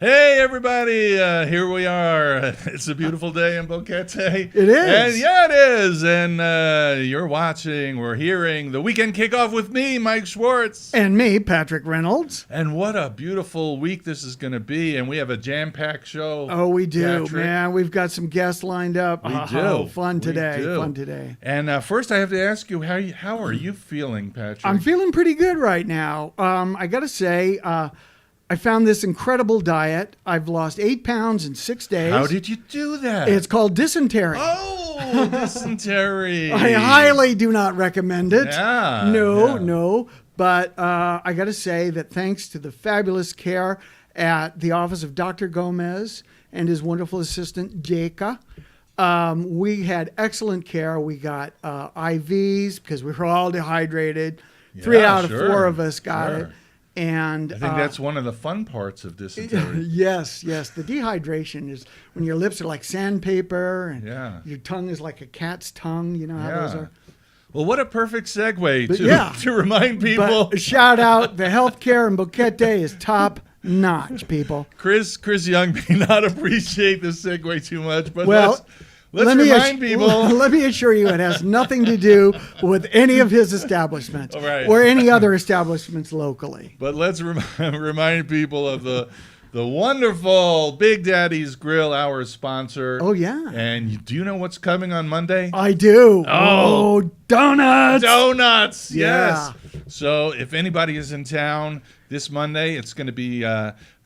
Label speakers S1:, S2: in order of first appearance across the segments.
S1: Hey, everybody. Here we are. It's a beautiful day in Boquete.
S2: It is.
S1: And yeah, it is. And you're watching, we're hearing the weekend kickoff with me, Mike Schwartz.
S2: And me, Patrick Reynolds.
S1: And what a beautiful week this is going to be. And we have a jam-packed show.
S2: Oh, we do,
S1: Patrick.
S2: man. We've got some guests lined up.
S1: We
S2: Oh,
S1: do.
S2: fun today.
S1: We do.
S2: Fun today.
S1: And first, I have to ask you, how are you feeling, Patrick?
S2: I'm feeling pretty good right now. I got to say, I found this incredible diet. I've lost 8 pounds in 6 days.
S1: How did you do that?
S2: It's called dysentery.
S1: Oh, dysentery.
S2: I highly do not recommend it.
S1: Yeah.
S2: No. But I got to say that thanks to the fabulous care at the office of Dr. Gomez and his wonderful assistant, Jaka, we had excellent care. We got IVs because we were all dehydrated. 3 out of 4 of us got it. And
S1: I think that's one of the fun parts of dysentery.
S2: Yes. The dehydration is when your lips are like sandpaper and your tongue is like a cat's tongue. You know how those are.
S1: Well, what a perfect segue to remind people.
S2: But shout out, the healthcare in Boquete is top notch, people.
S1: Chris Young may not appreciate this segue too much, but let's
S2: let
S1: remind people.
S2: Let me assure you, it has nothing to do with any of his establishments or any other establishments locally.
S1: But let's remind people of the wonderful Big Daddy's Grill, our sponsor.
S2: Oh, yeah.
S1: And do you know what's coming on Monday?
S2: I do. Oh, donuts.
S1: Donuts,
S2: yeah.
S1: Yes. So if anybody is in town this Monday, it's going to be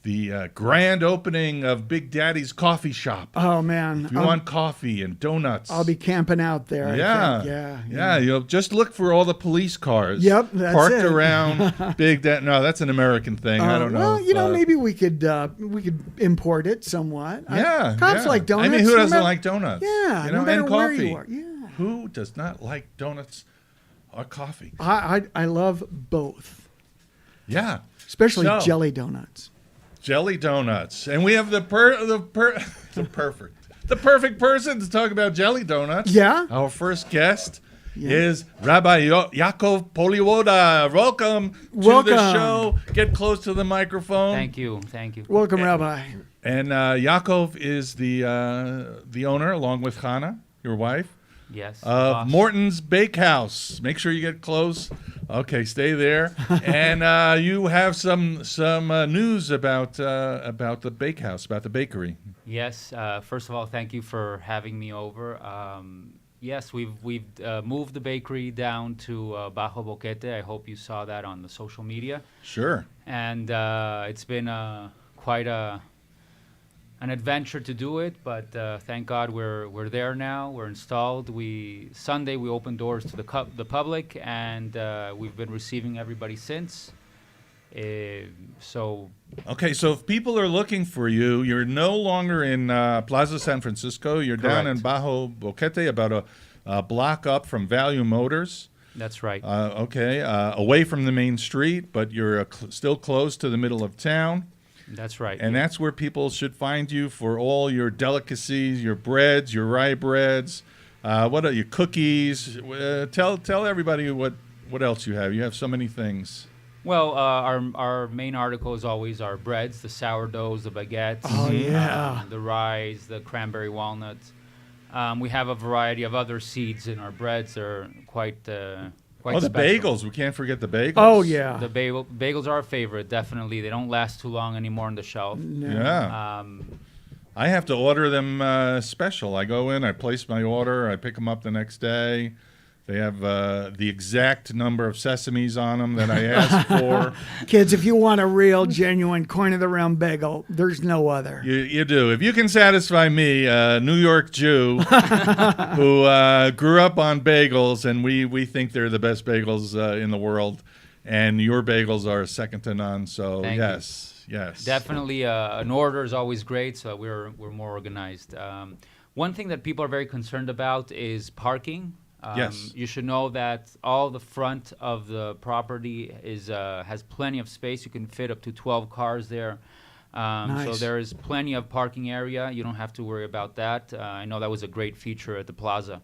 S1: the grand opening of Big Daddy's Coffee Shop.
S2: Oh, man.
S1: If you want coffee and donuts.
S2: I'll be camping out there.
S1: Yeah. You'll just look for all the police cars.
S2: Yep, that's
S1: parked
S2: it.
S1: around Big Daddy. No, that's an American thing. I don't know.
S2: Well, maybe we could import it somewhat. Cops like donuts.
S1: I mean, who doesn't like donuts?
S2: Yeah,
S1: no
S2: matter
S1: and
S2: where
S1: coffee.
S2: you are. Yeah.
S1: Who does not like donuts or coffee?
S2: I love both.
S1: Yeah.
S2: Especially jelly donuts.
S1: Jelly donuts, and we have the perfect person to talk about jelly donuts.
S2: Yeah,
S1: our first guest is Rabbi Yaakov Poliwoda. Welcome to the show. Get close to the microphone.
S3: Thank you.
S2: Welcome, Rabbi.
S1: And Yaakov is the owner, along with Hannah, your wife.
S3: Yes.
S1: Of Morton's Bakehouse. Make sure you get close. Okay, stay there. And you have some news about the bakehouse, about the bakery.
S3: Yes. First of all, thank you for having me over. Yes, we've moved the bakery down to Bajo Boquete. I hope you saw that on the social media.
S1: Sure.
S3: And it's been quite an adventure to do it, but thank God we're there now. We're installed. Sunday we opened doors to the public, and we've been receiving everybody since. So
S1: if people are looking for you, you're no longer in Plaza San Francisco. You're
S3: Correct.
S1: down in Bajo Boquete, about a block up from Value Motors.
S3: That's right.
S1: Away from the main street, but you're still close to the middle of town.
S3: That's right.
S1: And that's where people should find you for all your delicacies, your breads, your rye breads. What are your cookies? Tell everybody what else you have. You have so many things.
S3: Well, our main article is always our breads, the sourdoughs, the baguettes.
S2: Oh, yeah.
S3: The rye, the cranberry walnuts. We have a variety of other seeds in our breads. They're quite the
S1: special. Bagels. We can't forget the bagels.
S2: Oh, yeah.
S3: The bagels are our favorite, definitely. They don't last too long anymore on the shelf.
S2: No.
S1: Yeah. I have to order them special. I go in, I place my order, I pick them up the next day. They have the exact number of sesames on them that I asked for.
S2: Kids, if you want a real, genuine, coin-of-the-realm bagel, there's no other.
S1: You do. If you can satisfy me, a New York Jew who grew up on bagels, and we think they're the best bagels in the world, and your bagels are second to none. So
S3: Thank you.
S1: Yes.
S3: Definitely, an order is always great, so we're more organized. One thing that people are very concerned about is parking.
S1: Yes.
S3: You should know that all the front of the property has plenty of space. You can fit up to 12 cars there.
S2: Nice.
S3: So there is plenty of parking area. You don't have to worry about that. I know that was a great feature at the plaza.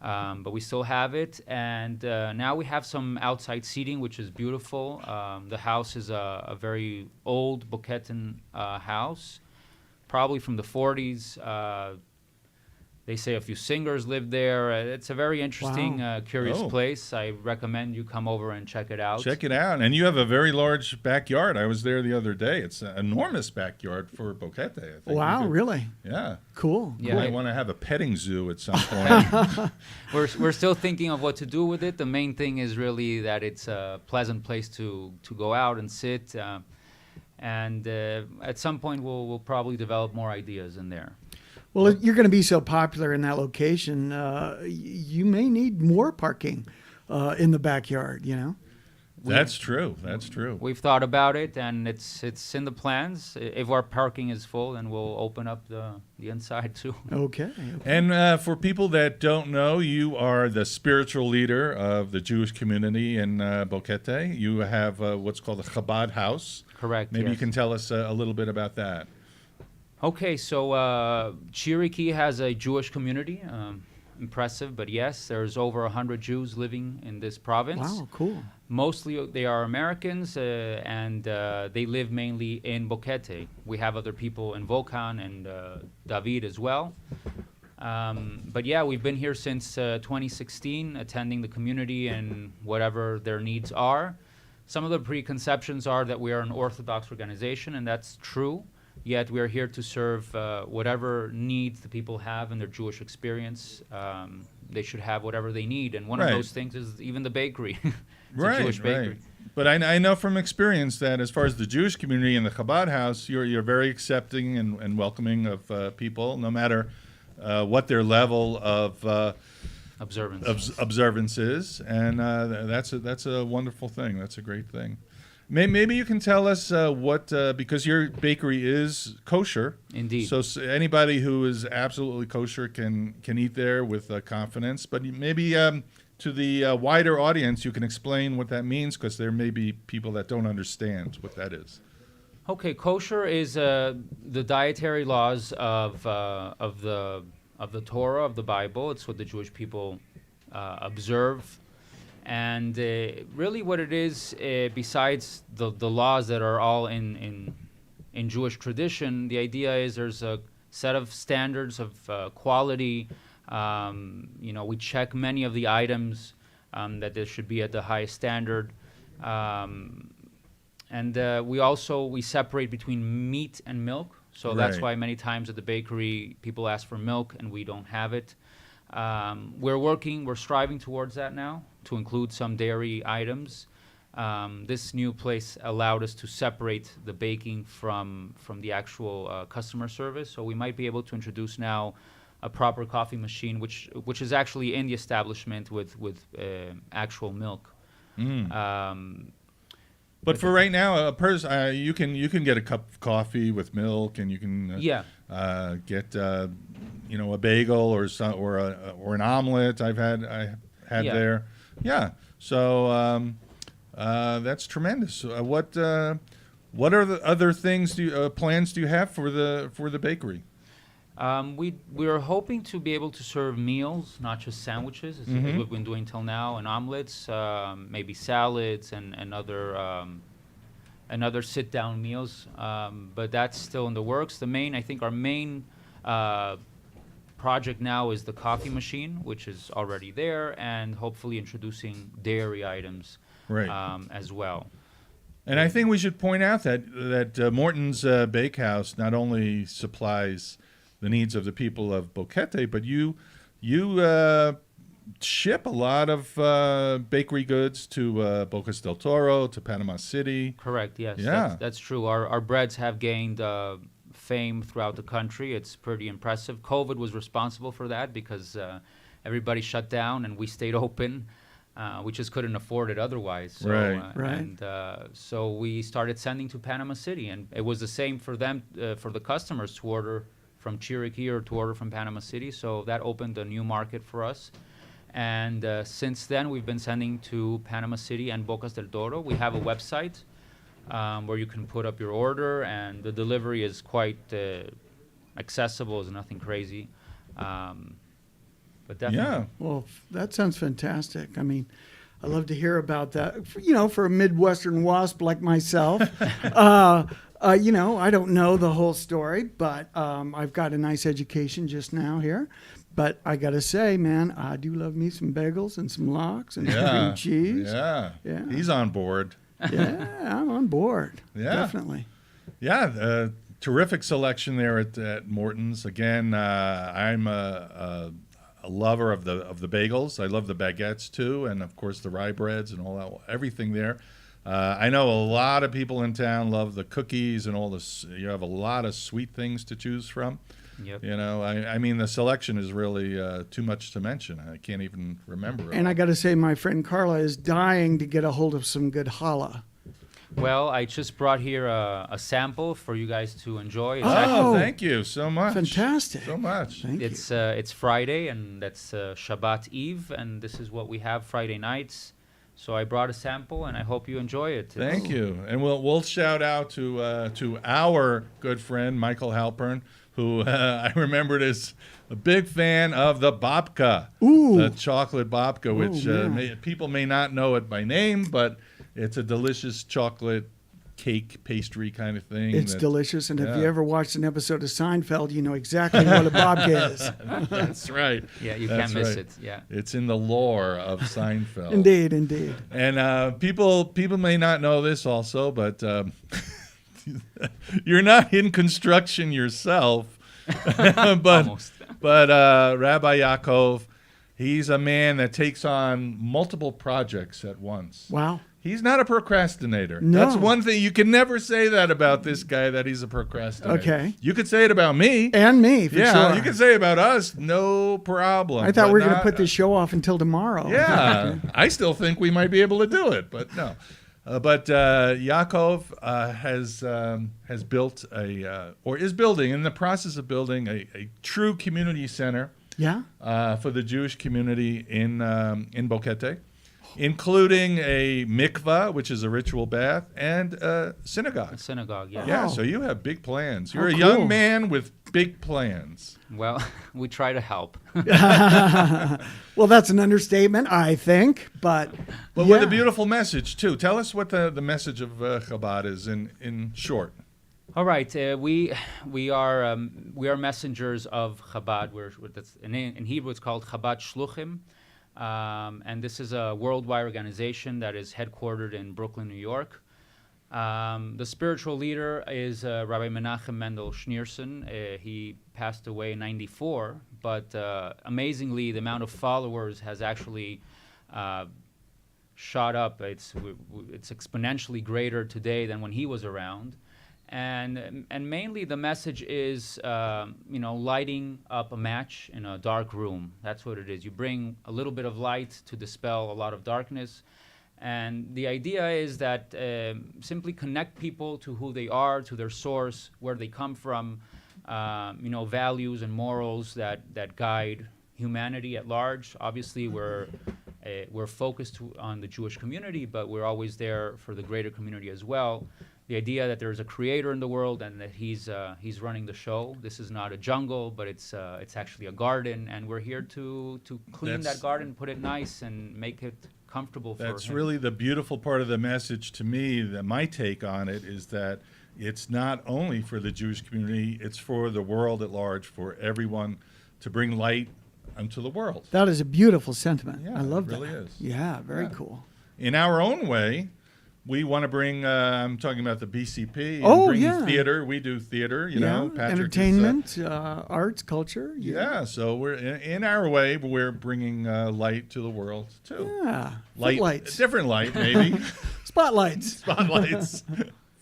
S3: But we still have it, and now we have some outside seating, which is beautiful. The house is a very old Boquete house, probably from the 40s. They say a few singers lived there. It's a very interesting, curious
S1: Oh.
S3: place. I recommend you come over and check it out.
S1: Check it out. And you have a very large backyard. I was there the other day. It's an enormous backyard for Boquete, I think.
S2: Wow,
S1: You could-
S2: really?
S1: Yeah.
S2: Cool.
S3: Yeah.
S1: You might want to have a petting zoo at some point.
S3: We're still thinking of what to do with it. The main thing is really that it's a pleasant place to go out and sit. And at some point, we'll probably develop more ideas in there.
S2: Well, you're going to be so popular in that location, you may need more parking in the backyard, you know?
S1: That's true. That's true.
S3: We've thought about it, and it's in the plans. If our parking is full, then we'll open up the inside too.
S2: Okay.
S1: And for people that don't know, you are the spiritual leader of the Jewish community in Boquete. You have what's called a Chabad house.
S3: Correct.
S1: Maybe you
S3: yes.
S1: can tell us a little bit about that.
S3: Okay, so Chiriquí has a Jewish community. Impressive, but yes, there's over 100 Jews living in this province.
S2: Wow, cool.
S3: Mostly they are Americans, and they live mainly in Boquete. We have other people in Volcan and David as well. But yeah, we've been here since 2016, attending the community and whatever their needs are. Some of the preconceptions are that we are an Orthodox organization, and that's true. Yet we are here to serve whatever needs the people have in their Jewish experience. They should have whatever they need, and one
S1: Right.
S3: of those things is even the bakery. It's
S1: Right,
S3: a Jewish bakery.
S1: right. But I know from experience that as far as the Jewish community in the Chabad house, you're very accepting and welcoming of people, no matter what their level of
S3: Observance.
S1: observance is, and that's a wonderful thing. That's a great thing. Maybe you can tell us what because your bakery is kosher.
S3: Indeed.
S1: So anybody who is absolutely kosher can eat there with confidence. But maybe to the wider audience, you can explain what that means, because there may be people that don't understand what that is.
S3: Okay, kosher is the dietary laws of the Torah, of the Bible. It's what the Jewish people observe. And really what it is, besides the laws that are all in Jewish tradition, the idea is there's a set of standards of quality. We check many of the items that there should be at the highest standard. And we separate between meat and milk. So that's
S1: Right.
S3: why many times at the bakery, people ask for milk and we don't have it. We're striving towards that now, to include some dairy items. This new place allowed us to separate the baking from the actual customer service. So we might be able to introduce now a proper coffee machine, which is actually in the establishment with actual milk.
S1: But for right now, a person you can get a cup of coffee with milk, and you can get a bagel or an omelet. I had
S3: Yeah.
S1: there. Yeah. So that's tremendous. What are the other things plans do you have for the bakery?
S3: We are hoping to be able to serve meals, not just sandwiches, as we've been doing till now, and omelets, maybe salads and other sit-down meals. But that's still in the works. Our main project now is the coffee machine, which is already there, and hopefully introducing dairy items
S1: Right.
S3: as well.
S1: And I think we should point out that Morton's Bakehouse not only supplies the needs of the people of Boquete, but you ship a lot of bakery goods to Bocas del Toro, to Panama City.
S3: Correct, yes.
S1: Yeah.
S3: That's true. Our breads have gained fame throughout the country. It's pretty impressive. COVID was responsible for that because everybody shut down and we stayed open. We just couldn't afford it otherwise. So,
S1: Right.
S2: Right.
S3: And so we started sending to Panama City, and it was the same for them, for the customers to order from Chiriquí or to order from Panama City. So that opened a new market for us. And since then, we've been sending to Panama City and Bocas del Toro. We have a website where you can put up your order, and the delivery is quite accessible. It's nothing crazy. But definitely.
S1: Yeah.
S2: Well, that sounds fantastic. I mean, I love to hear about that. For a Midwestern wasp like myself, I don't know the whole story, but I've got a nice education just now here. But I got to say, man, I do love me some bagels and some lox and cream cheese.
S1: Yeah.
S2: Yeah.
S1: He's on board.
S2: Yeah, I'm on board.
S1: Yeah.
S2: Definitely.
S1: Yeah. Terrific selection there at Morton's. Again, I'm a lover of the bagels. I love the baguettes too, and of course the rye breads and all that, everything there. I know a lot of people in town love the cookies and all this. You have a lot of sweet things to choose from.
S3: Yep.
S1: I mean, the selection is really too much to mention. I can't even remember.
S2: And I got to say, my friend Carla is dying to get a hold of some good challah.
S3: Well, I just brought here a sample for you guys to enjoy. It's
S2: Oh.
S1: Thank you so much.
S2: Fantastic.
S1: So much.
S2: Thank you.
S3: It's Friday, and that's Shabbat Eve, and this is what we have Friday nights. So I brought a sample, and I hope you enjoy it.
S1: Thank you. And we'll shout out to our good friend Michael Halpern, who I remembered is a big fan of the babka,
S2: Ooh.
S1: the chocolate babka, which
S2: yeah.
S1: people may not know it by name, but it's a delicious chocolate cake pastry kind of thing.
S2: It's delicious, and if you
S1: yeah.
S2: ever watched an episode of Seinfeld, you know exactly what a babka is.
S1: That's right.
S3: Yeah, you
S1: That's
S3: can't miss
S1: right.
S3: it. Yeah.
S1: It's in the lore of Seinfeld.
S2: Indeed, indeed.
S1: And people may not know this also, but you're not in construction yourself,
S3: Almost.
S1: but Rabbi Yaakov, he's a man that takes on multiple projects at once.
S2: Wow.
S1: He's not a procrastinator.
S2: No.
S1: That's one thing. You can never say that about this guy, that he's a procrastinator.
S2: Okay.
S1: You could say it about me.
S2: And me, for
S1: Yeah,
S2: sure.
S1: you can say it about us. No problem.
S2: I thought
S1: But
S2: we were going to
S1: not-
S2: put this show off until tomorrow.
S1: Yeah, I still think we might be able to do it, but no. But Yaakov has built or is building, in the process of building, a true community center
S2: Yeah?
S1: for the Jewish community in Boquete, including a mikvah, which is a ritual bath, and a synagogue.
S3: A synagogue, yeah.
S1: Yeah,
S2: Wow.
S1: so you have big plans.
S2: Oh,
S1: You're a
S2: cool.
S1: young man with big plans.
S3: Well, we try to help.
S2: Well, that's an understatement, I think, but
S1: But
S2: yeah.
S1: with a beautiful message, too. Tell us what the message of Chabad is in short.
S3: All right, we are messengers of Chabad. In Hebrew it's called Chabad Shluchim, and this is a worldwide organization that is headquartered in Brooklyn, New York. The spiritual leader is Rabbi Menachem Mendel Schneerson. He passed away in '94, but amazingly, the amount of followers has actually shot up. It's exponentially greater today than when he was around. And mainly the message is, lighting up a match in a dark room. That's what it is. You bring a little bit of light to dispel a lot of darkness. And the idea is that simply connect people to who they are, to their source, where they come from, values and morals that guide humanity at large. Obviously, we're focused on the Jewish community, but we're always there for the greater community as well. The idea that there's a creator in the world and that he's running the show. This is not a jungle, but it's actually a garden, and we're here to clean that garden, put it nice, and make it comfortable for him.
S1: That's really the beautiful part of the message to me. That my take on it is that it's not only for the Jewish community, it's for the world at large, for everyone to bring light unto the world.
S2: That is a beautiful sentiment.
S1: Yeah,
S2: I love
S1: it really
S2: that.
S1: is.
S2: Yeah, very
S1: Yeah.
S2: cool.
S1: In our own way, we want to bring, I'm talking about the BCP.
S2: Oh,
S1: bringing
S2: yeah.
S1: theater. We do theater, you know. Patrick is,
S2: entertainment, arts, culture.
S1: yeah, so we're in our way, we're bringing light to the world too.
S2: Yeah.
S1: Light,
S2: Footlights.
S1: different light, maybe.
S2: Spotlights.
S1: Spotlights,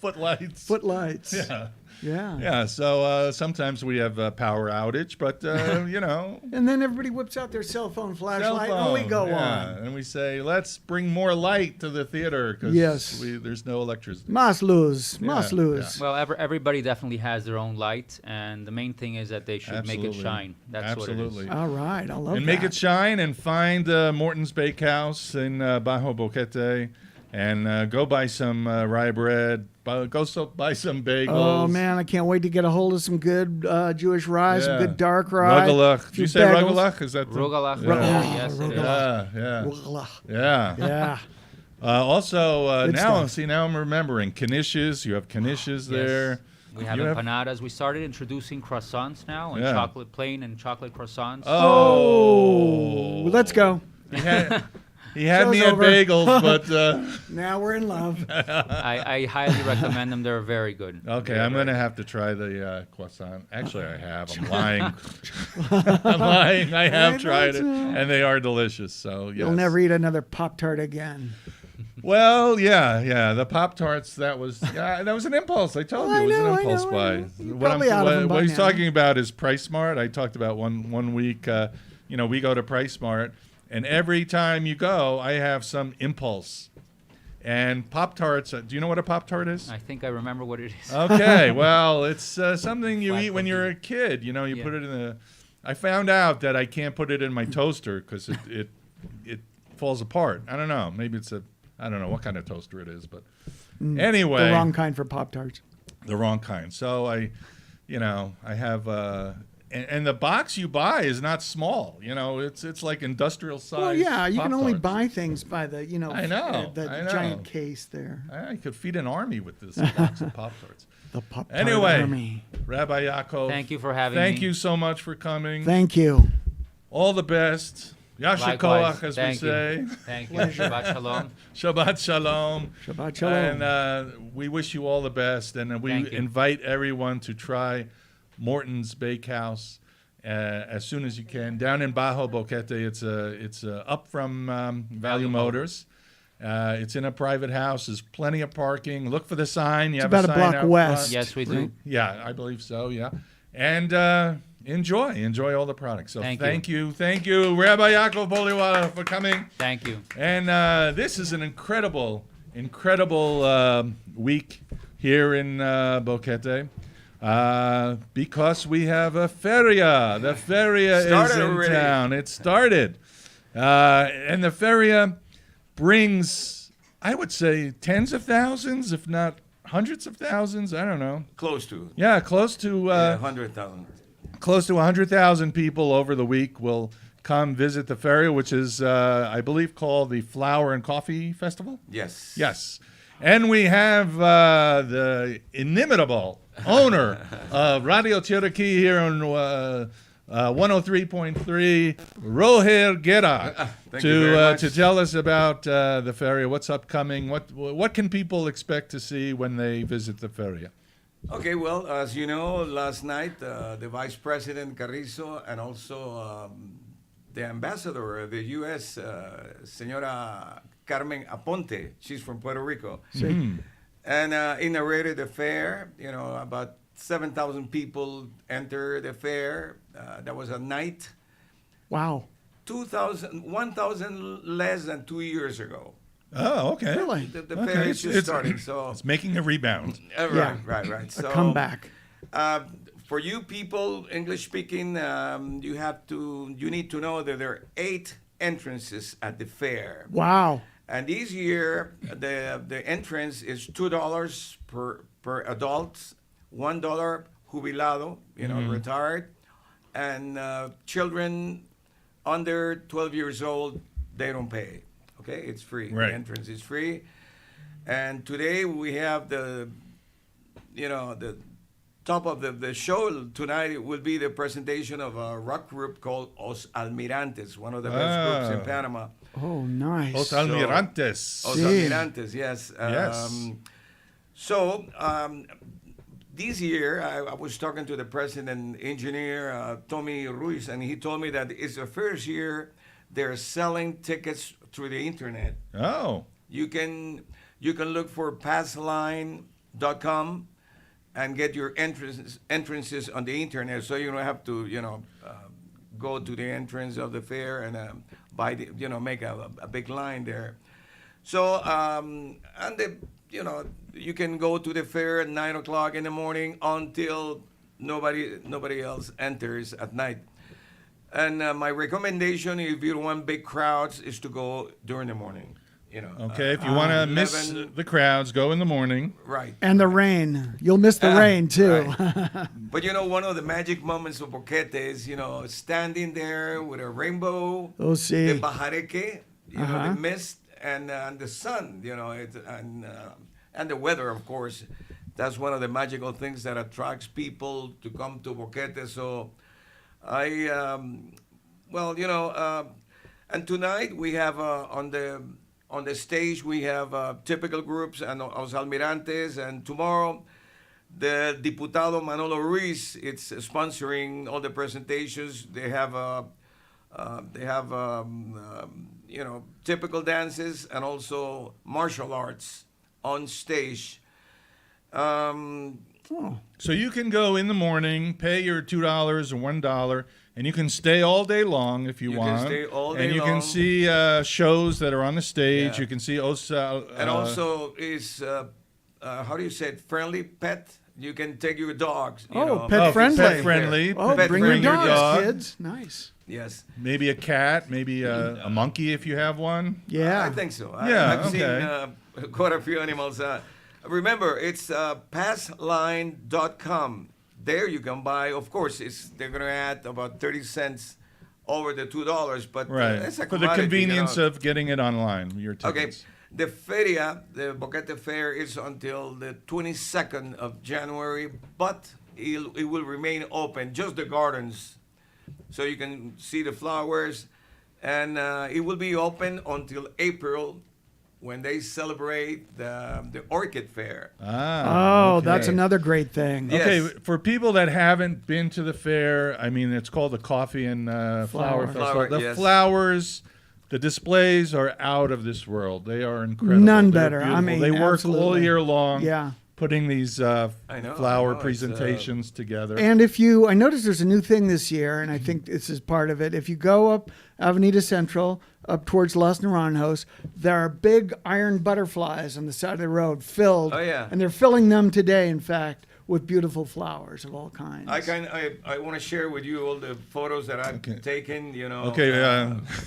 S1: footlights.
S2: Footlights.
S1: Yeah.
S2: Yeah.
S1: Yeah, so sometimes we have a power outage, but,
S2: And then everybody whips out their cell phone
S1: cell
S2: flashlight
S1: phone,
S2: and we go
S1: yeah,
S2: on.
S1: and we say, let's bring more light to the theater because
S2: Yes.
S1: there's no electricity.
S2: Mas luz. Mas
S1: Yeah,
S2: luz.
S3: Well, everybody definitely has their own light, and the main thing is that they should make it
S1: Absolutely.
S3: shine. That's
S1: Absolutely.
S3: what it is.
S2: All right. I love
S1: And
S2: that.
S1: make it shine, and find Morton's Bakehouse in Bajo Boquete, And go buy some rye bread. Buy some bagels.
S2: Oh man, I can't wait to get a hold of some good Jewish rye, some
S1: Yeah.
S2: good dark rye.
S1: Rugelach. Did
S2: few
S1: you say
S2: bagels.
S1: rugelach? Is that the...
S3: Rugelach.
S1: Yeah.
S3: Yes, it is.
S1: Yeah.
S2: Rugelach.
S1: Yeah.
S2: Yeah.
S1: Also,
S2: Good
S1: now
S2: stuff.
S1: now I'm remembering knishes. You have knishes there.
S3: We have
S1: You have-
S3: empanadas. We started introducing croissants now, and
S1: Yeah.
S3: chocolate plain and chocolate croissants.
S1: Oh,
S2: Let's go.
S1: He had me
S2: Show's
S1: at
S2: over.
S1: bagels, but
S2: Now we're in love.
S3: I highly recommend them. They're very good.
S1: okay,
S3: They're
S1: I'm
S3: very
S1: gonna have to try the croissant. Actually, I have. I'm lying. I'm lying. I have
S2: I
S1: tried it,
S2: don't know.
S1: and they are delicious. So yes.
S2: You'll never eat another Pop-Tart again.
S1: Well, yeah. The Pop Tarts. That was an impulse. I told you it was
S2: I
S1: an impulse
S2: know.
S1: buy.
S2: You're
S1: What
S2: probably out of them by
S1: what he's
S2: now.
S1: talking about is Price Smart. I talked about one week. We go to Price Smart, and every time you go, I have some impulse. And Pop Tarts. Do you know what a Pop Tart is?
S3: I think I remember what it is.
S1: Okay, well, it's something you
S3: Flat
S1: eat when
S3: cookie.
S1: you're a kid. You
S3: Yeah.
S1: put it in the. I found out that I can't put it in my toaster because it falls apart. I don't know. Maybe it's I don't know what kind of toaster it is, but anyway,
S2: The wrong kind for Pop-Tarts.
S1: the wrong kind. So I have and the box you buy is not small. It's like industrial size.
S2: Well, yeah, you can only
S1: Pop-Tarts.
S2: buy things by the,
S1: I know,
S2: the
S1: I know.
S2: giant case there.
S1: I could feed an army with this box of Pop Tarts.
S2: The Pop-Tart
S1: Anyway,
S2: Army.
S1: Rabbi Yaakov,
S3: Thank you for having me.
S1: thank you so much for coming.
S2: Thank you.
S1: All the best. Yasher
S3: Likewise.
S1: Koach, as
S3: Thank
S1: we
S3: you.
S1: say.
S3: Thank you. Shabbat shalom.
S1: Shabbat Shalom.
S2: Shabbat shalom.
S1: And we wish you all the best. And we
S3: Thank you.
S1: invite everyone to try Morton's Bakehouse as soon as you can. Down in Bajo, Boquete, it's up from Value Motors. It's in a private house. There's plenty of parking. Look for the sign. You
S2: It's
S1: have
S2: about
S1: a
S2: a
S1: sign
S2: block
S1: out
S2: west.
S1: front.
S3: Yes, we do.
S1: Yeah, I believe so. Yeah, and enjoy all the products. So
S3: Thank you.
S1: thank you, Rabbi Yaakov Boliwala, for coming.
S3: Thank you.
S1: And this is an incredible week here in Boquete. Because we have a feria. The feria is
S4: Started
S1: in
S4: already.
S1: town. It started. And the feria brings, I would say, tens of thousands, if not hundreds of thousands. I don't know.
S4: Close to.
S1: Yeah, close to
S4: 100,000.
S1: close to 100,000 people over the week will come visit the feria, which is, I believe, called the Flower and Coffee Festival.
S4: Yes.
S1: Yes. And we have the inimitable owner of Radio Cherokee here on 103.3, Roher Gera,
S4: Thank you very much.
S1: to tell us about the feria, what's upcoming, what can people expect to see when they visit the feria?
S4: Okay, well, as you know, last night the Vice President Carrizo and also the ambassador of the U.S., Senora Carmen Aponte, she's from Puerto Rico, and inaugurated the fair. About 7,000 people enter the fair. That was a night.
S2: Wow.
S4: 1,000 less than 2 years ago.
S1: Oh, okay.
S2: Really?
S4: The
S1: Okay,
S4: fair is just starting, so
S1: It's making a rebound.
S2: Yeah.
S4: right.
S2: A
S4: So
S2: comeback.
S4: For you people, English speaking, you need to know that there are 8 entrances at the fair.
S2: Wow.
S4: And this year, the entrance is $2 per adult, $1 jubilado, retired, and children under 12 years old, they don't pay. Okay, it's free.
S1: Right.
S4: The entrance is free. And today we have the top of the show tonight. It will be the presentation of a rock group called Os Almirantes, one of the best groups in Panama.
S2: Oh, nice.
S1: Os Almirantes.
S4: Os
S2: Sí.
S4: Almirantes, yes.
S1: Yes.
S4: So this year, I was talking to the president engineer, Tommy Ruiz, and he told me that it's the first year they're selling tickets through the internet.
S1: Oh,
S4: You can look for passline.com and get your entrances on the internet, so you don't have to go to the entrance of the fair and make a big line there. So you can go to the fair at 9:00 in the morning until nobody else enters at night. And my recommendation, if you don't want big crowds, is to go during the morning. You know.
S1: Okay, if you want to miss
S4: 11
S1: the crowds, go in the morning.
S4: Right.
S2: And the rain. You'll miss the rain too.
S4: Right. But you know, one of the magic moments of Boquete is, you know, standing there with a rainbow,
S2: Oh, see.
S4: the bajareque, you know, the mist and the sun, you know, and the weather, of course. That's one of the magical things that attracts people to come to Boquete. So well, you know, and tonight we have on the stage we have typical groups and Los Almirantes, and tomorrow the Diputado Manolo Ruiz it's sponsoring all the presentations. They have you know, typical dances and also martial arts on stage.
S1: So you can go in the morning, pay your $2 or $1, and you can stay all day long if you
S4: You
S1: want.
S4: can stay all day
S1: and you
S4: long.
S1: can see shows that are on the stage.
S4: Yeah.
S1: You can see Osa.
S4: And also is how do you say it? Friendly pet. You can take your dogs. You know.
S2: pet friendly.
S1: Pet friendly.
S2: Oh,
S4: Pet
S2: bring
S4: friendly
S2: your dogs,
S1: dog.
S2: kids. Nice.
S4: Yes.
S1: Maybe a cat, maybe a monkey if you have one.
S2: Yeah.
S4: I think so.
S1: Yeah,
S4: I've
S1: okay.
S4: seen quite a few animals. Remember, it's passline.com. There you can buy. Of course, they're going to add about 30 cents over the $2, but
S1: Right.
S4: it's a
S1: For the
S4: commodity,
S1: convenience
S4: you know.
S1: of getting it online, your
S4: Okay,
S1: tickets.
S4: the feria, the Boquete Fair, is until the 22nd of January, but it will remain open, just the gardens, so you can see the flowers, and it will be open until April, when they celebrate the Orchid Fair.
S2: Oh,
S1: okay.
S2: that's another great thing.
S4: Yeah.
S1: Okay,
S4: Yes.
S1: for people that haven't been to the fair, I mean, it's called the Coffee and Flower Festival.
S4: Flower,
S1: The
S4: yes.
S1: flowers, the displays are out of this world. They are incredible.
S2: None
S1: They're
S2: better. I
S1: beautiful.
S2: mean,
S1: they work all
S2: absolutely.
S1: year long.
S2: Yeah.
S1: Putting these
S4: know,
S1: flower
S4: I know,
S1: presentations together.
S2: And I noticed there's a new thing this year, and I think this is part of it. If you go up Avenida Central, up towards Los Naranjos, there are big iron butterflies on the side of the road filled.
S4: Oh, yeah.
S2: And they're filling them today, in fact, with beautiful flowers of all kinds.
S4: I want to share with you all the photos that I've
S1: Okay.
S4: taken, you know.
S1: Okay,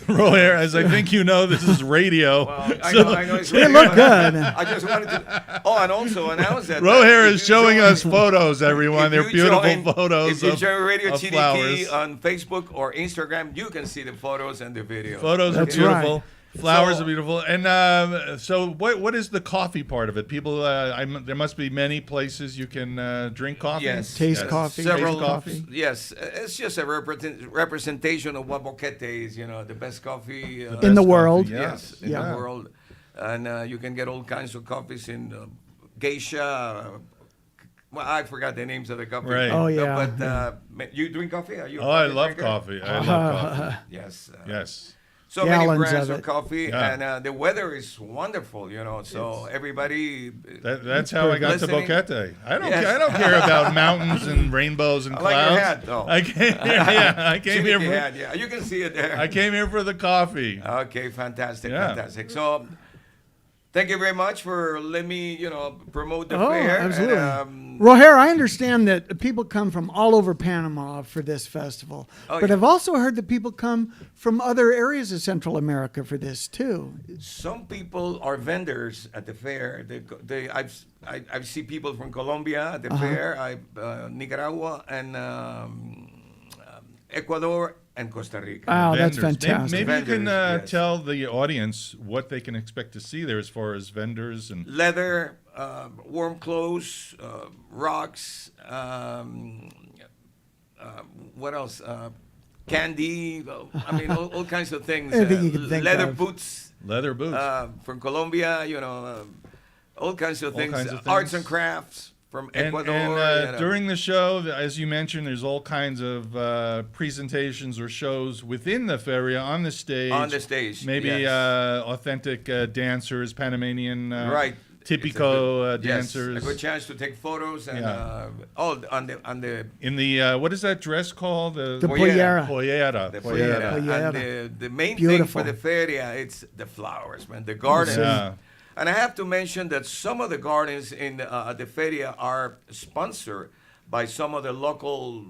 S1: Roher, as I think you know, this is radio.
S4: Well, I
S1: So-
S4: know it's
S2: They
S4: really
S2: look good.
S4: I just wanted to. Oh, and also announce that.
S1: Roher
S4: if
S1: is
S4: you
S1: showing
S4: join-
S1: us photos, everyone.
S4: if
S1: They're
S4: you
S1: beautiful
S4: join-
S1: photos
S4: If you
S1: of,
S4: join Radio
S1: of
S4: TDT
S1: flowers.
S4: on Facebook or Instagram, you can see the photos and the videos.
S1: Photos are
S2: That's
S1: beautiful.
S2: right.
S1: Flowers
S4: So-
S1: are beautiful. And so what is the coffee part of it? People, there must be many places you can drink coffee.
S4: Yes.
S2: Taste
S4: yes.
S2: coffee.
S4: Several
S2: Taste coffee.
S4: Yes, it's just a representation of what Boquete is. You know, the best coffee
S2: In the
S1: best
S2: world.
S1: coffee,
S4: Yes, in
S2: Yeah.
S4: the world, and you can get all kinds of coffees in geisha. Well, I forgot the names of the coffee.
S1: Right.
S2: Oh, yeah.
S4: But you drink coffee? Are you? A
S1: Oh, I
S4: coffee
S1: love
S4: drinker?
S1: coffee. I love coffee.
S4: Yes.
S1: Yes.
S4: So many
S2: Gallons
S4: brands
S2: of
S4: of
S2: it.
S4: coffee,
S1: Yeah.
S4: and the weather is wonderful. You know, so everybody.
S1: That's how I got to
S4: Listening.
S1: Boquete. I don't.
S4: Yes.
S1: I don't care about mountains and rainbows and
S4: I like
S1: clouds.
S4: your hat, though.
S1: I came here. Yeah, I came here.
S4: Jimmy
S1: For,
S4: had, yeah, you can see it there.
S1: I came here for the coffee.
S4: Okay, fantastic,
S1: Yeah.
S4: fantastic. So, thank you very much for letting me, promote the
S2: Oh,
S4: fair.
S2: absolutely.
S4: And,
S2: Roher, I understand that people come from all over Panama for this festival.
S4: Oh,
S2: but
S4: yeah.
S2: I've also heard that people come from other areas of Central America for this, too.
S4: some people are vendors at the fair. I've seen people from Colombia at the fair, Nicaragua, and Ecuador and Costa Rica.
S2: Wow, that's
S1: Vendors.
S2: fantastic.
S1: Maybe you can
S4: Vendors, yes.
S1: tell the audience what they can expect to see there as far as vendors and.
S4: Leather, warm clothes, rocks, what else? Candy, I mean, all kinds of things.
S2: Anything you can think
S4: leather
S2: of.
S4: boots
S1: Leather boots.
S4: from Colombia, all kinds of
S1: All
S4: things.
S1: kinds of
S4: Arts
S1: things.
S4: and crafts from
S1: And,
S4: Ecuador.
S1: during the show, as you mentioned, there's all kinds of presentations or shows within the feria on the stage.
S4: On the stage,
S1: Maybe
S4: yes.
S1: authentic dancers, Panamanian
S4: Right.
S1: typico
S4: It's a good- yes,
S1: dancers.
S4: a good chance to take photos and
S1: Yeah.
S4: on the
S1: In the what is that dress called?
S2: The
S4: Pollera.
S2: pollera.
S1: Pollera.
S4: the
S1: Pollera.
S4: pollera.
S2: Pollera.
S4: And the main
S2: Beautiful.
S4: thing for the feria, it's the flowers, man, the gardens.
S1: Yeah.
S4: And I have to mention that some of the gardens in the feria are sponsored by some of the local,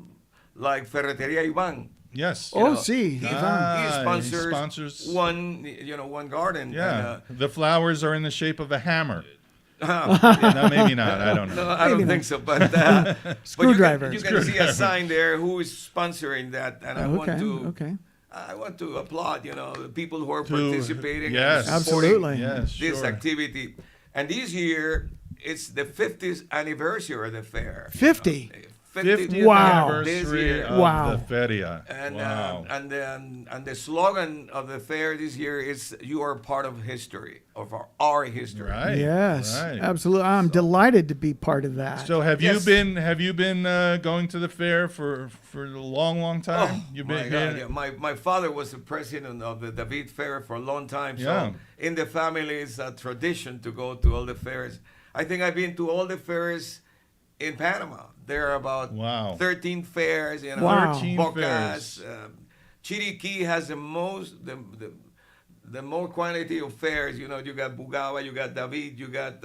S4: like Ferreteria Ivan.
S1: Yes.
S2: Oh,
S4: know,
S2: see.
S4: he
S1: Ah,
S4: sponsors one garden.
S1: Yeah. The flowers are in the shape of a hammer.
S4: And,
S1: No, maybe not. I don't know.
S4: no, I don't
S2: Maybe
S4: think
S2: not.
S4: so. But
S2: Screwdriver.
S4: You can see a sign there who is sponsoring that, and
S2: Okay.
S4: I want to applaud, the people who are participating.
S1: yes.
S4: and supporting
S2: Absolutely.
S1: Yes,
S4: this
S1: sure.
S4: activity. And this year, it's the 50th anniversary of the fair.
S2: 50?
S1: 50th
S2: Wow.
S4: This
S1: anniversary
S4: year.
S1: of
S2: Wow.
S1: the Feria.
S4: And,
S1: wow.
S4: and the slogan of the fair this year is "You are part of history, of our history."
S1: Right.
S2: Yes,
S1: Right.
S2: absolutely. I'm delighted to be part of that.
S1: So have
S4: Yes.
S1: you been going to the fair for a long time?
S4: Oh,
S1: You've
S4: my
S1: been
S4: God, yeah. My father was the president of the David Fair for a long time. So
S1: Yeah.
S4: in the family, it's a tradition to go to all the fairs. I think I've been to all the fairs in Panama. There are about
S1: Wow.
S4: 13 fairs.
S2: Wow.
S1: 13
S4: Bocas.
S1: fairs.
S4: Chiriquí has the more quantity of fairs. You got Bugaba, you got David, you got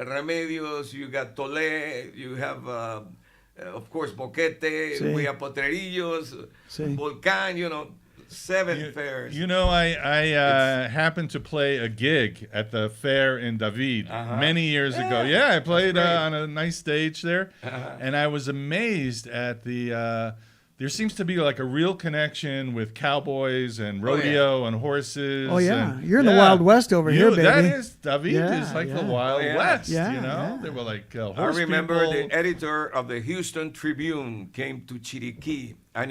S4: Remedios, you got Tolé, you have, of course, Boquete,
S2: Sí.
S4: we have Potrerillos,
S2: Sí.
S4: Volcán, 7 fairs.
S1: I happened to play a gig at the fair in David
S4: Uh-huh.
S1: many years ago. Yeah, I played
S4: great.
S1: on a nice stage there,
S4: Uh-huh.
S1: and I was amazed at the. There seems to be like a real connection with cowboys and
S4: Oh, yeah.
S1: rodeo and horses.
S2: Oh, yeah.
S1: and-
S2: You're in the Wild West over here, baby.
S1: That is David
S2: Yeah,
S1: is like the
S2: yeah.
S1: Wild
S4: Oh, yeah.
S1: West.
S2: Yeah,
S1: you know,
S2: yeah.
S1: they were like
S4: I
S1: horse
S4: remember
S1: people.
S4: the editor of the Houston Tribune came to Chiriquí, and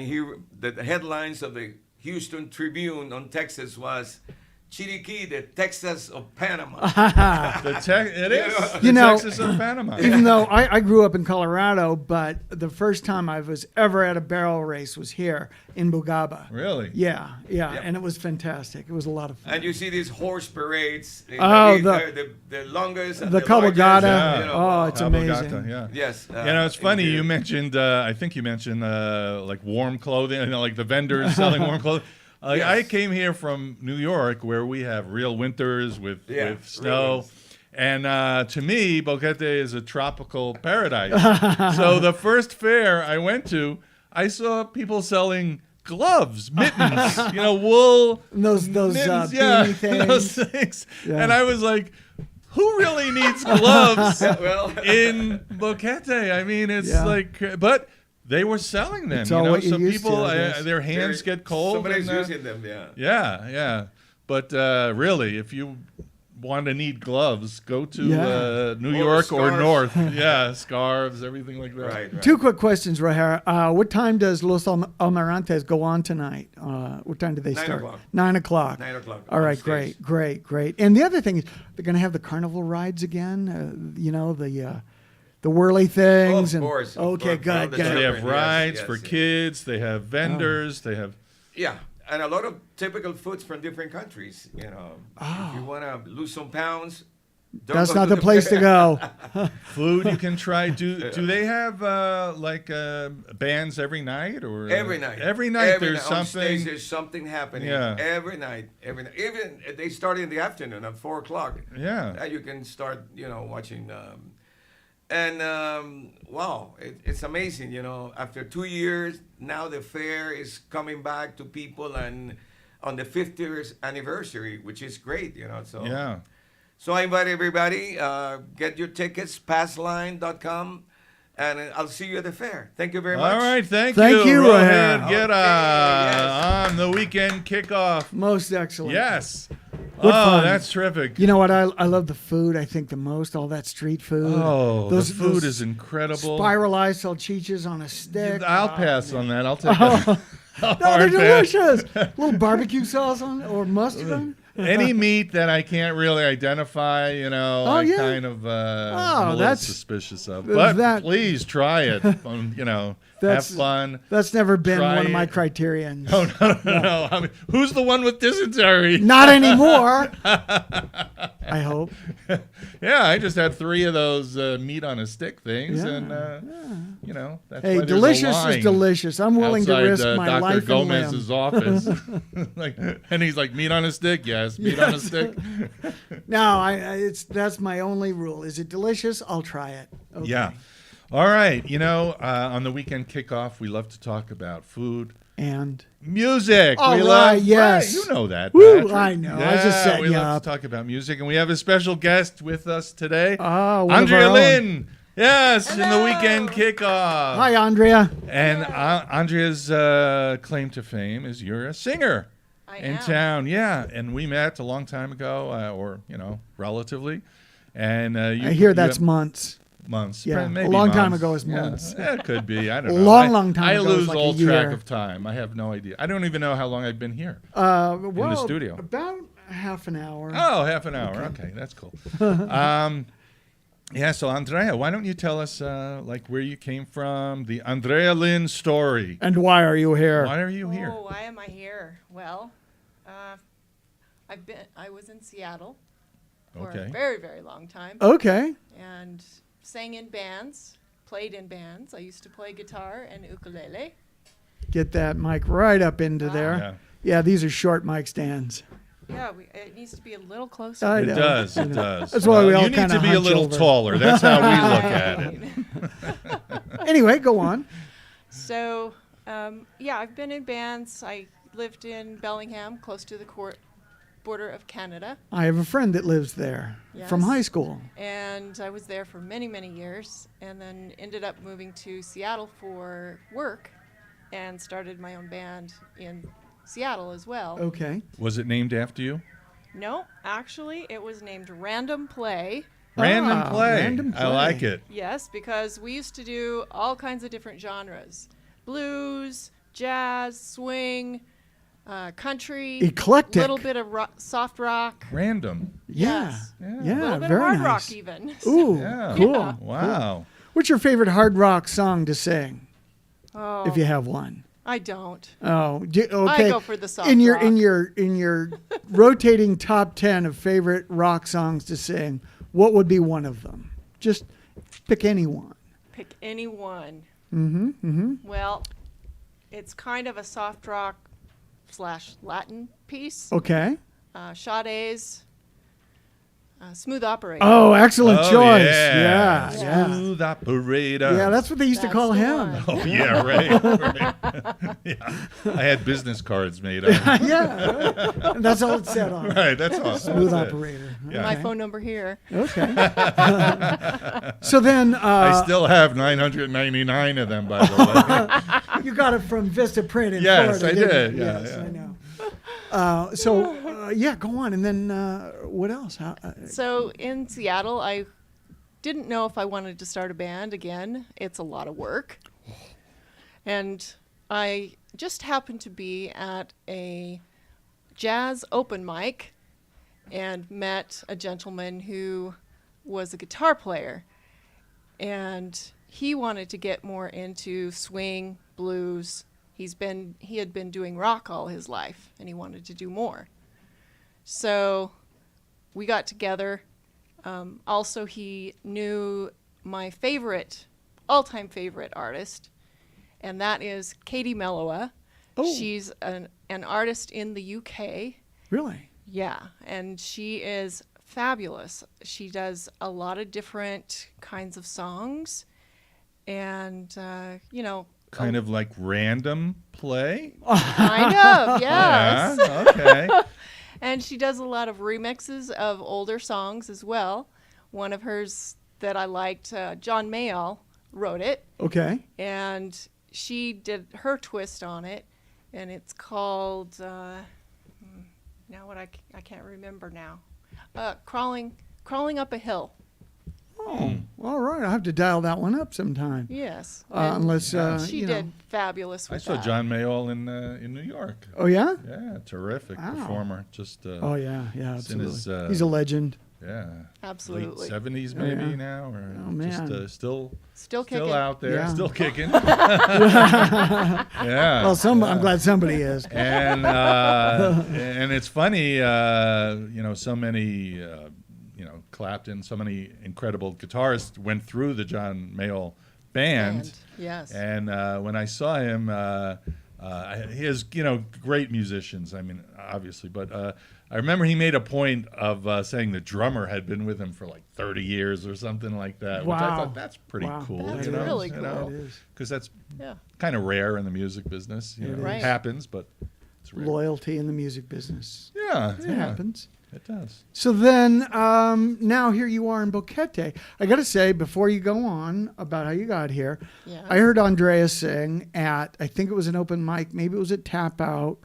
S4: the headlines of the Houston Tribune on Texas was Chiriquí, the Texas of Panama.
S1: It is.
S2: You
S1: the
S2: know,
S1: Texas of Panama.
S2: Even though I grew up in Colorado, but the first time I was ever at a barrel race was here in Bugaba.
S1: Really?
S2: Yeah,
S4: Yep.
S2: and it was fantastic. It was a lot of fun.
S4: And you see these horse parades. in
S2: Oh,
S4: David, the longest. And
S2: the
S4: the
S2: cabalgata.
S4: largest,
S1: Yeah.
S2: Oh, it's
S1: Cabalgata,
S2: amazing.
S1: yeah.
S4: Yes.
S1: It's funny.
S4: in
S1: You
S4: here.
S1: mentioned, I think you mentioned like warm clothing, like the vendors selling warm clothing.
S4: Yes.
S1: I came here from New York, where we have real winters with
S4: Yeah,
S1: snow.
S4: real winters.
S1: And to me, Boquete is a tropical paradise. So the first fair I went to, I saw people selling gloves, mittens, wool.
S2: And those
S1: mittens,
S2: beanie things.
S1: those things.
S2: Yeah.
S1: And I was like, who really needs gloves
S4: Well,
S1: in Boquete? I mean, it's
S2: Yeah.
S1: like, but they were selling them.
S2: It's all what you're
S1: so
S2: used to,
S1: people,
S2: I guess.
S1: their hands get cold.
S4: Somebody's
S1: and,
S4: using them, yeah.
S1: yeah. But really, if you want to need gloves, go to
S2: Yeah.
S1: New
S4: Or
S1: York or
S4: scarves.
S1: North. Yeah, scarves, everything like that.
S4: Right.
S2: Two quick questions, Roger. What time does Los Almirantes go on tonight? What time do they
S4: 9
S2: start?
S4: o'clock.
S2: 9 o'clock.
S4: 9 o'clock
S2: All
S4: on
S2: right,
S4: stage.
S2: great. And the other thing is they're going to have the carnival rides again. The whirly things.
S4: Of
S2: and,
S4: course, of
S2: Okay,
S4: course. All
S2: good.
S4: the
S1: They
S4: children.
S1: have
S4: Yes,
S1: rides
S4: yes,
S1: for
S4: yes.
S1: kids. They have vendors. They have.
S4: Yeah, and a lot of typical foods from different countries. If you want to lose some pounds, don't
S2: That's
S4: go
S2: not
S4: to
S2: the place to go.
S1: Food you can try. Do they have bands every night or
S4: Every night.
S1: Every night there's
S4: On stage,
S1: something.
S4: there's something happening.
S1: Yeah.
S4: Every night. Even they start in the afternoon at 4:00.
S1: Yeah.
S4: You can start, watching. Wow, it's amazing. After 2 years, now the fair is coming back to people, and on the 50th anniversary, which is great. So
S1: Yeah.
S4: So I invite everybody, get your tickets, passline.com, and I'll see you at the fair. Thank you very much.
S1: All right. Thank
S2: Thank you,
S1: Rohan
S2: Rohan.
S1: Guerra,
S4: yes.
S1: on the weekend kickoff.
S2: Most excellent.
S1: Yes.
S2: What
S1: Oh,
S2: fun.
S1: that's terrific.
S2: You know what? I love the food, I think, the most. All that street food.
S1: Oh,
S2: those,
S1: the food
S2: those
S1: is incredible.
S2: Spiralized salchichas on a stick.
S1: I'll pass on that. I'll take that.
S2: No, they're delicious. A little barbecue sauce on or mustard on.
S1: Any meat that I can't really identify, I
S2: yeah.
S1: kind of I'm a little
S2: that's-
S1: suspicious of. But
S2: that-
S1: please try it. Have
S2: That's-
S1: fun.
S2: That's never been
S1: Try
S2: one of my
S1: it.
S2: criterions.
S1: Oh, no. I mean, who's the one with dysentery?
S2: Not anymore. I hope.
S1: Yeah, I just had 3 of those meat on a stick things,
S2: Yeah,
S1: and that's
S2: Hey,
S1: why there's a
S2: delicious
S1: line
S2: is delicious. I'm willing to
S1: outside,
S2: risk my
S1: Dr.
S2: life and
S1: Gomez's
S2: limb.
S1: office. And he's like, meat on a stick? Yes, meat on a stick.
S2: No, that's my only rule. Is it delicious? I'll try it. Okay.
S1: Yeah. All right. On the weekend kickoff, we love to talk about food
S2: And
S1: music.
S2: All
S1: We
S2: right,
S1: love,
S2: yes.
S1: Right, you know that.
S2: Woo,
S1: Patrick.
S2: I know. I was just setting
S1: we
S2: you
S1: love
S2: up.
S1: to talk about music, and we have a special guest with us today,
S2: one of
S1: Andrea
S2: our own.
S1: Lynn. Yes, in the
S5: Hello.
S1: weekend kickoff.
S2: Hi, Andrea.
S1: And Andrea's claim to fame is you're a singer
S5: I
S1: in
S5: am.
S1: town. Yeah, and we met a long time ago, or relatively. And you,
S2: I hear
S1: you
S2: that's
S1: have
S2: months.
S1: months.
S2: Yeah,
S1: maybe
S2: a long time
S1: months.
S2: ago is
S1: Yeah,
S2: months.
S1: yeah, it could be. I don't
S2: A
S1: know.
S2: long time
S1: I
S2: ago is
S1: lose
S2: like a
S1: all track
S2: year.
S1: of time. I have no idea. I don't even know how long I've been here.
S2: Well,
S1: studio.
S2: about half an hour.
S1: Oh, half an hour. Okay, that's cool. Yeah, so Andrea, why don't you tell us where you came from, the Andrea Lynn story.
S2: And why are you here?
S1: Why are you here?
S5: Oh, why am I here? Well, I was in Seattle for
S1: Okay.
S5: a very, very long time
S2: Okay.
S5: and sang in bands, played in bands. I used to play guitar and ukulele.
S2: Get that mic right up into there.
S1: Yeah.
S2: Yeah, these are short mic stands.
S5: Yeah, it needs to be a little closer.
S2: I
S1: It
S2: know.
S1: does.
S2: I
S1: It
S2: know.
S1: does.
S2: That's why we all
S1: you need
S2: kinda
S1: to be a
S2: hunch
S1: little
S2: over.
S1: taller. That's how we look at it.
S2: Anyway, go on.
S5: So, yeah, I've been in bands. I lived in Bellingham, close to the border of Canada.
S2: I have a friend that lives there from
S5: Yes.
S2: high school.
S5: And I was there for many, many years, and then ended up moving to Seattle for work and started my own band in Seattle as well.
S2: Okay.
S1: Was it named after you?
S5: No, actually, it was named Random Play.
S1: Random play.
S2: Random
S1: I like it.
S5: Yes, because we used to do all kinds of different genres: blues, jazz, swing, country,
S2: Eclectic.
S5: little bit of soft rock,
S1: Random.
S2: Yeah.
S5: Yes.
S1: Yeah.
S2: Yeah,
S5: a little bit
S2: very
S5: of hard
S2: nice.
S5: rock even.
S2: Ooh,
S1: Yeah.
S2: cool.
S1: Wow.
S2: What's your favorite hard rock song to sing,
S5: Oh,
S2: if you have one?
S5: I don't.
S2: Oh, okay.
S5: I go for the soft
S2: in your
S5: rock.
S2: in your rotating top 10 of favorite rock songs to sing, what would be one of them? Just pick any one.
S5: Pick any one.
S2: Mm-hmm.
S5: Well, it's kind of a soft rock / Latin piece.
S2: Okay.
S5: Sade's Smooth Operator.
S2: Oh, excellent
S1: Oh,
S2: choice.
S1: yeah.
S2: Yeah.
S1: Smooth operator.
S2: Yeah, that's what they used to
S5: That's
S2: call
S5: the
S2: him.
S5: one.
S1: Oh yeah, right. Yeah, I had business cards made up.
S2: Yeah. And that's all it said on it.
S1: Right, that's awesome.
S2: Smooth
S1: That's it.
S2: operator.
S1: Yeah.
S5: My
S2: Okay.
S5: phone number here.
S2: Okay. So then
S1: I still have 999 of them, by the way.
S2: you got it from Vista Print in
S1: Yes,
S2: Florida.
S1: I
S2: didn't
S1: did.
S2: you?
S1: Yeah,
S2: Yes,
S1: yeah.
S2: I know. Yeah, go on. And then what else?
S5: So in Seattle, I didn't know if I wanted to start a band again. It's a lot of work. And I just happened to be at a jazz open mic and met a gentleman who was a guitar player. And he wanted to get more into swing, blues. He had been doing rock all his life, and he wanted to do more. So we got together. Also, he knew my all-time favorite artist, and that is Katie Mellowa.
S2: Oh.
S5: She's an artist in the UK.
S2: Really?
S5: Yeah, and she is fabulous. She does a lot of different kinds of songs, and
S1: Kind of like random play.
S5: kind of, yes.
S1: Yeah. Okay.
S5: And she does a lot of remixes of older songs as well. One of hers that I liked, John Mayall wrote it,
S2: Okay.
S5: and she did her twist on it, and it's called I can't remember now. Crawling Up a Hill.
S2: Oh, all right. I'll have to dial that one up sometime.
S5: Yes.
S2: Unless
S5: she
S2: you know.
S5: did fabulous
S1: I
S5: with
S1: saw
S5: that.
S1: John Mayall in New York.
S2: Oh yeah.
S1: Yeah, terrific
S2: Wow.
S1: performer. Just
S2: Oh yeah. Yeah.
S1: It's in
S2: Absolutely.
S1: his,
S2: He's a legend.
S1: yeah,
S5: Absolutely.
S1: late 70s
S2: Oh,
S1: maybe
S2: yeah.
S1: now, or
S2: Oh, man.
S1: just
S5: Still kicking.
S1: still out there,
S2: Yeah.
S1: still kicking. Yeah.
S2: Well, I'm glad somebody is.
S1: And it's funny, so many, Clapton, so many incredible guitarists went through the John Mayall band.
S5: Yes.
S1: And when I saw him, He has, great musicians. I mean, obviously, but I remember he made a point of saying the drummer had been with him for like 30 years or something like that. Which I
S2: Wow.
S1: thought that's pretty
S2: Wow.
S1: cool.
S5: That's really cool.
S2: It is.
S1: Because that's
S5: Yeah.
S1: kind of rare in the music business.
S2: It
S5: Right.
S1: It happens, but it's rare.
S2: Loyalty in the music business.
S1: Yeah,
S2: It happens.
S1: It does.
S2: So then, now here you are in Boquete. I got to say, before you go on about how you got here,
S5: Yeah.
S2: I heard Andrea sing at, I think it was an open mic, maybe it was at Tap Out,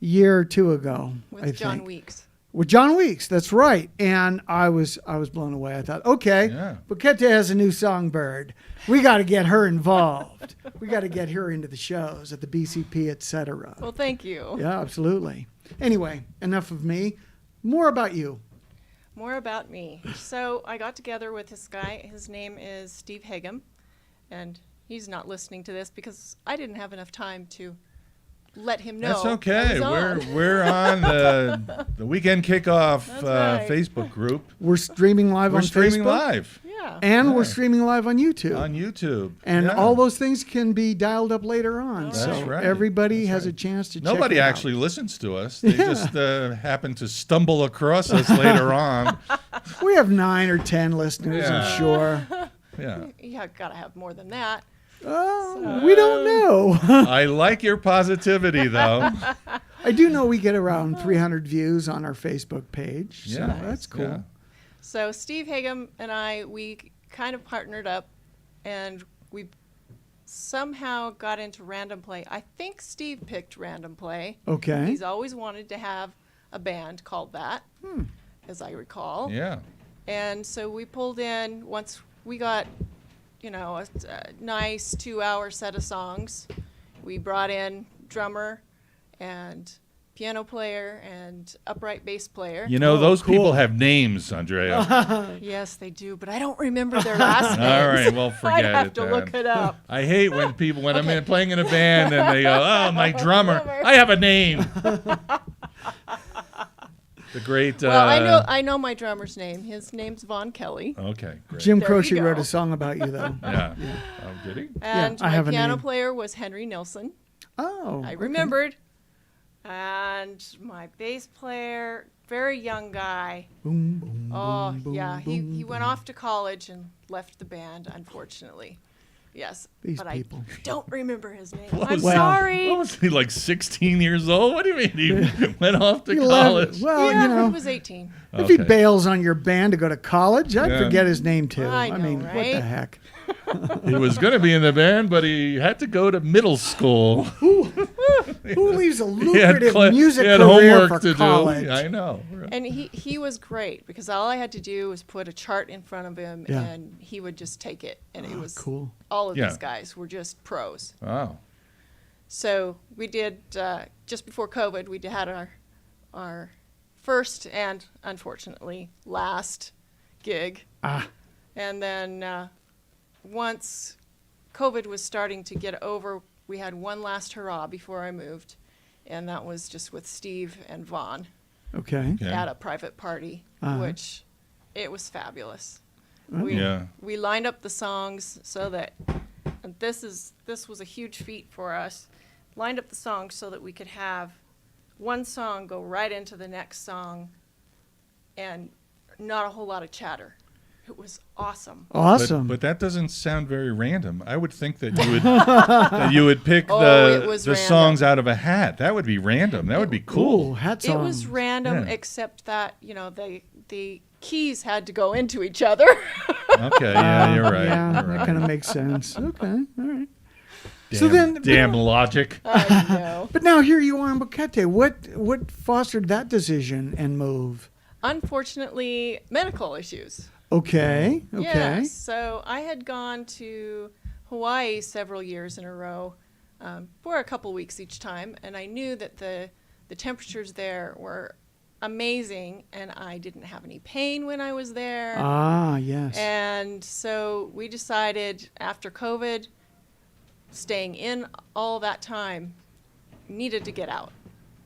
S2: a year or two ago.
S5: With
S2: I
S5: John
S2: think.
S5: Weeks.
S2: With John Weeks, that's right. And I was blown away. I thought, okay,
S1: Yeah.
S2: Boquete has a new songbird. We got to get her involved. We got to get her into the shows at the BCP, etc.
S5: Well, thank you.
S2: Yeah, absolutely. Anyway, enough of me. More about you.
S5: More about me. So I got together with this guy. His name is Steve Hagum, and he's not listening to this because I didn't have enough time to let him know.
S1: That's
S5: I
S1: okay.
S5: was on.
S1: We're on the weekend kickoff
S5: That's right.
S1: Facebook group.
S2: We're streaming live
S1: We're
S2: on
S1: streaming
S2: Facebook.
S1: live
S5: Yeah.
S2: And we're
S1: Yeah.
S2: streaming live on YouTube.
S1: on YouTube.
S2: And
S1: Yeah.
S2: all those things can be dialed up later on.
S5: That's
S2: so
S1: right.
S2: everybody
S1: That's
S2: has
S1: right.
S2: a chance to check
S1: Nobody
S2: it out.
S1: actually listens to us. They
S2: Yeah.
S1: just happen to stumble across us later on.
S2: We have 9 or 10 listeners,
S1: Yeah.
S2: I'm sure.
S1: Yeah.
S5: Yeah, gotta have more than that.
S2: We don't know.
S1: I like your positivity, though.
S2: I do know we get around 300 views on our Facebook page. So
S1: Yeah.
S2: that's cool.
S1: Yeah.
S5: So Steve Hagum and I, we kind of partnered up, and we somehow got into random play. I think Steve picked random play.
S2: Okay.
S5: He's always wanted to have a band called that, as I recall.
S1: Yeah.
S5: And so we pulled in, once we got, a nice 2-hour set of songs, we brought in drummer and piano player and upright bass player.
S1: Those
S2: cool.
S1: people have names, Andrea.
S5: Yes, they do, but I don't remember their last names.
S1: All right, well, forget
S5: I'd have
S1: it
S5: to
S1: then.
S5: look it up.
S1: I hate when people, when I'm playing in a band and they go, oh, my drummer, I have a name. The great.
S5: Well, I know my drummer's name. His name's Vaughn Kelly.
S1: Okay, great.
S2: Jim
S5: There you
S2: Croce wrote
S5: go.
S2: a song about you, though.
S1: Yeah. Oh, did he?
S5: And
S2: I
S5: my
S2: have a
S5: piano
S2: name.
S5: player was Henry Nilsson.
S2: Oh.
S5: I
S2: okay.
S5: remembered. And my bass player, very young guy.
S2: Boom, boom,
S5: Oh,
S2: boom, boom,
S5: yeah.
S2: boom,
S5: He went off to college and left the band, unfortunately. Yes.
S2: These
S5: but
S2: people.
S5: I don't remember his name.
S1: What
S5: I'm
S1: was-
S2: Well,
S5: sorry.
S1: What was he, like 16 years old? What do you mean he went off to
S2: He left-
S1: college?
S2: Well,
S5: yeah, he was 18.
S2: if he
S1: Okay.
S2: bails on your band to go to college, I'd
S1: Yeah.
S2: forget his name too.
S5: I know,
S2: mean, what the
S5: right?
S2: heck?
S1: He was going to be in the band, but he had to go to middle school.
S2: Who leaves a
S1: He had
S2: lucrative
S1: cla-
S2: music
S1: he had
S2: career
S1: homework
S2: for
S1: to
S2: college?
S1: do. I know.
S5: And he was great because all I had to do was put a chart in front of him
S2: Yeah.
S5: and he would just take it. And it was
S2: Cool.
S5: all of
S1: Yeah.
S5: these guys were just pros.
S1: Wow.
S5: So we did, just before COVID, we had our first and unfortunately last gig.
S2: Ah,
S5: And then once COVID was starting to get over, we had one last hurrah before I moved. And that was just with Steve and Vaughn
S2: okay.
S1: Okay.
S5: at a private party,
S2: Uh-huh.
S5: which it was fabulous.
S2: Oh.
S1: Yeah.
S5: We lined up the songs so that, and this was a huge feat for us, lined up the songs so that we could have one song go right into the next song and not a whole lot of chatter. It was awesome.
S2: Awesome.
S1: But that doesn't sound very random. I would think that you would that you would pick
S5: Oh, it
S1: the
S5: was
S1: the
S5: random.
S1: songs out of a hat. That would be random. That would be
S2: Ooh,
S1: cool.
S2: hat
S5: It
S2: songs.
S5: was random,
S1: Yeah.
S5: except that, the keys had to go into each other.
S1: Okay, yeah, you're right.
S2: Yeah,
S1: You're
S2: that
S1: right.
S2: kind of makes sense. Okay, all right.
S1: Damn,
S2: So then-
S1: damn logic.
S5: I know.
S2: But now here you are in Boquete. What fostered that decision and move?
S5: Unfortunately, medical issues.
S2: Okay, okay.
S5: Yes. So I had gone to Hawaii several years in a row for a couple weeks each time, and I knew that the temperatures there were amazing, and I didn't have any pain when I was there.
S2: Ah, yes.
S5: And so we decided after COVID, staying in all that time, needed to get out.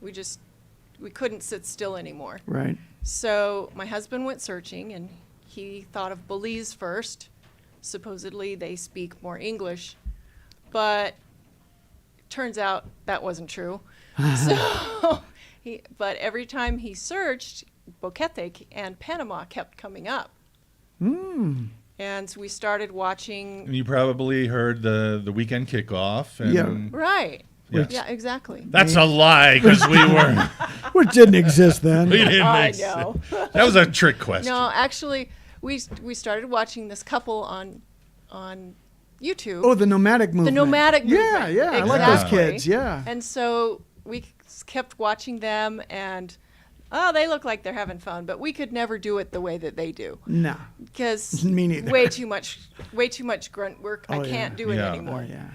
S5: We couldn't sit still anymore.
S2: Right.
S5: So my husband went searching, and he thought of Belize first. Supposedly they speak more English, but turns out that wasn't true. So, but every time he searched, Boquete and Panama kept coming up. And so we started watching.
S1: And you probably heard the weekend kickoff. And
S2: Yeah.
S5: Right.
S1: Yes.
S5: Yeah, exactly.
S1: That's a lie, because we were
S2: Which didn't exist then.
S1: we didn't
S5: I
S1: make sense.
S5: know.
S1: That was a trick question.
S5: No, actually, we started watching this couple on YouTube.
S2: Oh, the nomadic movement.
S5: nomadic
S2: Yeah,
S5: movement.
S2: yeah. I like those
S5: Exactly.
S2: kids. Yeah.
S5: And so we kept watching them, and they look like they're having fun, but we could never do it the way that they do,
S2: No.
S5: because
S2: Me neither.
S5: way too much grunt work.
S2: Oh,
S5: I can't
S2: yeah.
S5: do it
S1: Yeah.
S2: Oh,
S5: anymore.
S2: yeah.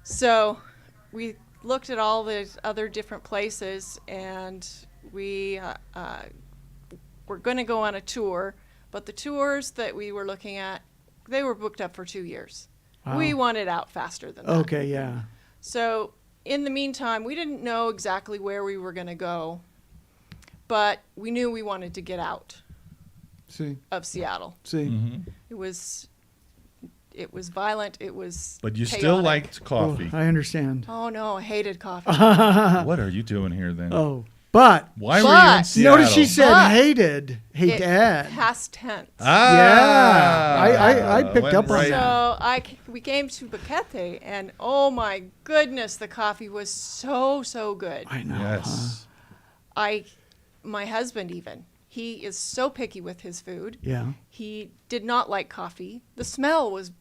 S5: So we looked at all the other different places, and we were going to go on a tour, but the tours that we were looking at, they were booked up for 2 years.
S2: Wow.
S5: We wanted out faster than that.
S2: Okay, yeah.
S5: So in the meantime, we didn't know exactly where we were going to go, but we knew we wanted to get out
S2: See.
S5: of Seattle.
S2: See.
S1: Mhm.
S5: It was violent. It was
S1: But you
S5: chaotic.
S1: still liked
S2: Oh,
S1: coffee.
S2: I understand.
S5: Oh no, I hated coffee.
S1: What are you doing here then?
S2: Oh. But
S1: Why were you in
S5: But-
S1: Seattle?
S2: notice she said
S5: But-
S2: hated.
S5: It-
S2: Hated.
S5: past tense.
S1: Ah,
S2: Yeah. I picked
S1: went
S2: up on
S1: right-
S2: that.
S5: So we came to Boquete, and oh my goodness, the coffee was so good.
S2: I know.
S1: Yes.
S5: My husband even, he is so picky with his food.
S2: Yeah.
S5: He did not like coffee. The smell was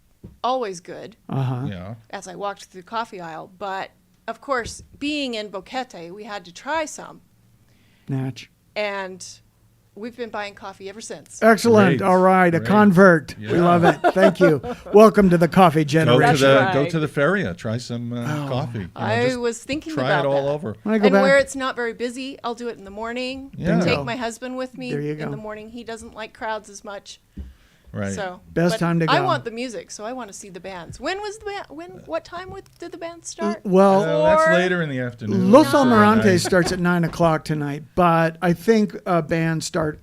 S5: always good
S2: Uh-huh.
S1: Yeah.
S5: as I walked through the coffee aisle, but of course, being in Boquete, we had to try some,
S2: Natch.
S5: and we've been buying coffee ever since.
S2: Excellent.
S1: Great.
S2: All right. A
S1: Great.
S2: convert. We
S1: Yeah.
S2: love it. Thank you. Welcome to the coffee
S1: Go to
S2: generation.
S1: the
S5: right.
S1: go to the feria. Try some coffee. You know,
S5: I
S1: just
S5: was thinking
S1: try
S5: about
S1: it all
S5: that.
S1: over.
S2: When I go
S5: And
S2: back.
S5: where it's not very busy, I'll do it in the morning.
S1: Yeah.
S2: Bingo.
S5: Take my husband with me
S2: There you go.
S5: in the morning. He doesn't like crowds as much.
S1: Right.
S5: So
S2: Best
S5: but
S2: time to
S5: I
S2: go.
S5: want the music, so I want to see the bands. When was the band? What time did the band start?
S2: Well,
S1: That's
S5: Or-
S1: later in the afternoon.
S2: Los
S5: No.
S2: Almirantes starts at 9 o'clock tonight, but I think other bands start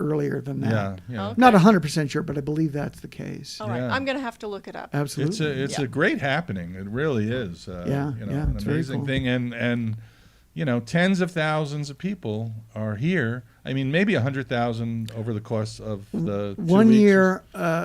S2: earlier than that.
S1: Yeah. Yeah.
S5: Okay.
S2: Not 100% sure, but I believe that's the case.
S5: All right,
S1: Yeah.
S5: I'm gonna have to look it up.
S2: Absolutely.
S1: It's
S5: Yeah.
S1: a great happening. It really is.
S2: Yeah,
S1: You know,
S2: yeah,
S1: an
S2: it's very
S1: amazing
S2: cool.
S1: thing, and you know, tens of thousands of people are here. I mean, maybe 100,000 over the course of the 2
S2: One
S1: weeks.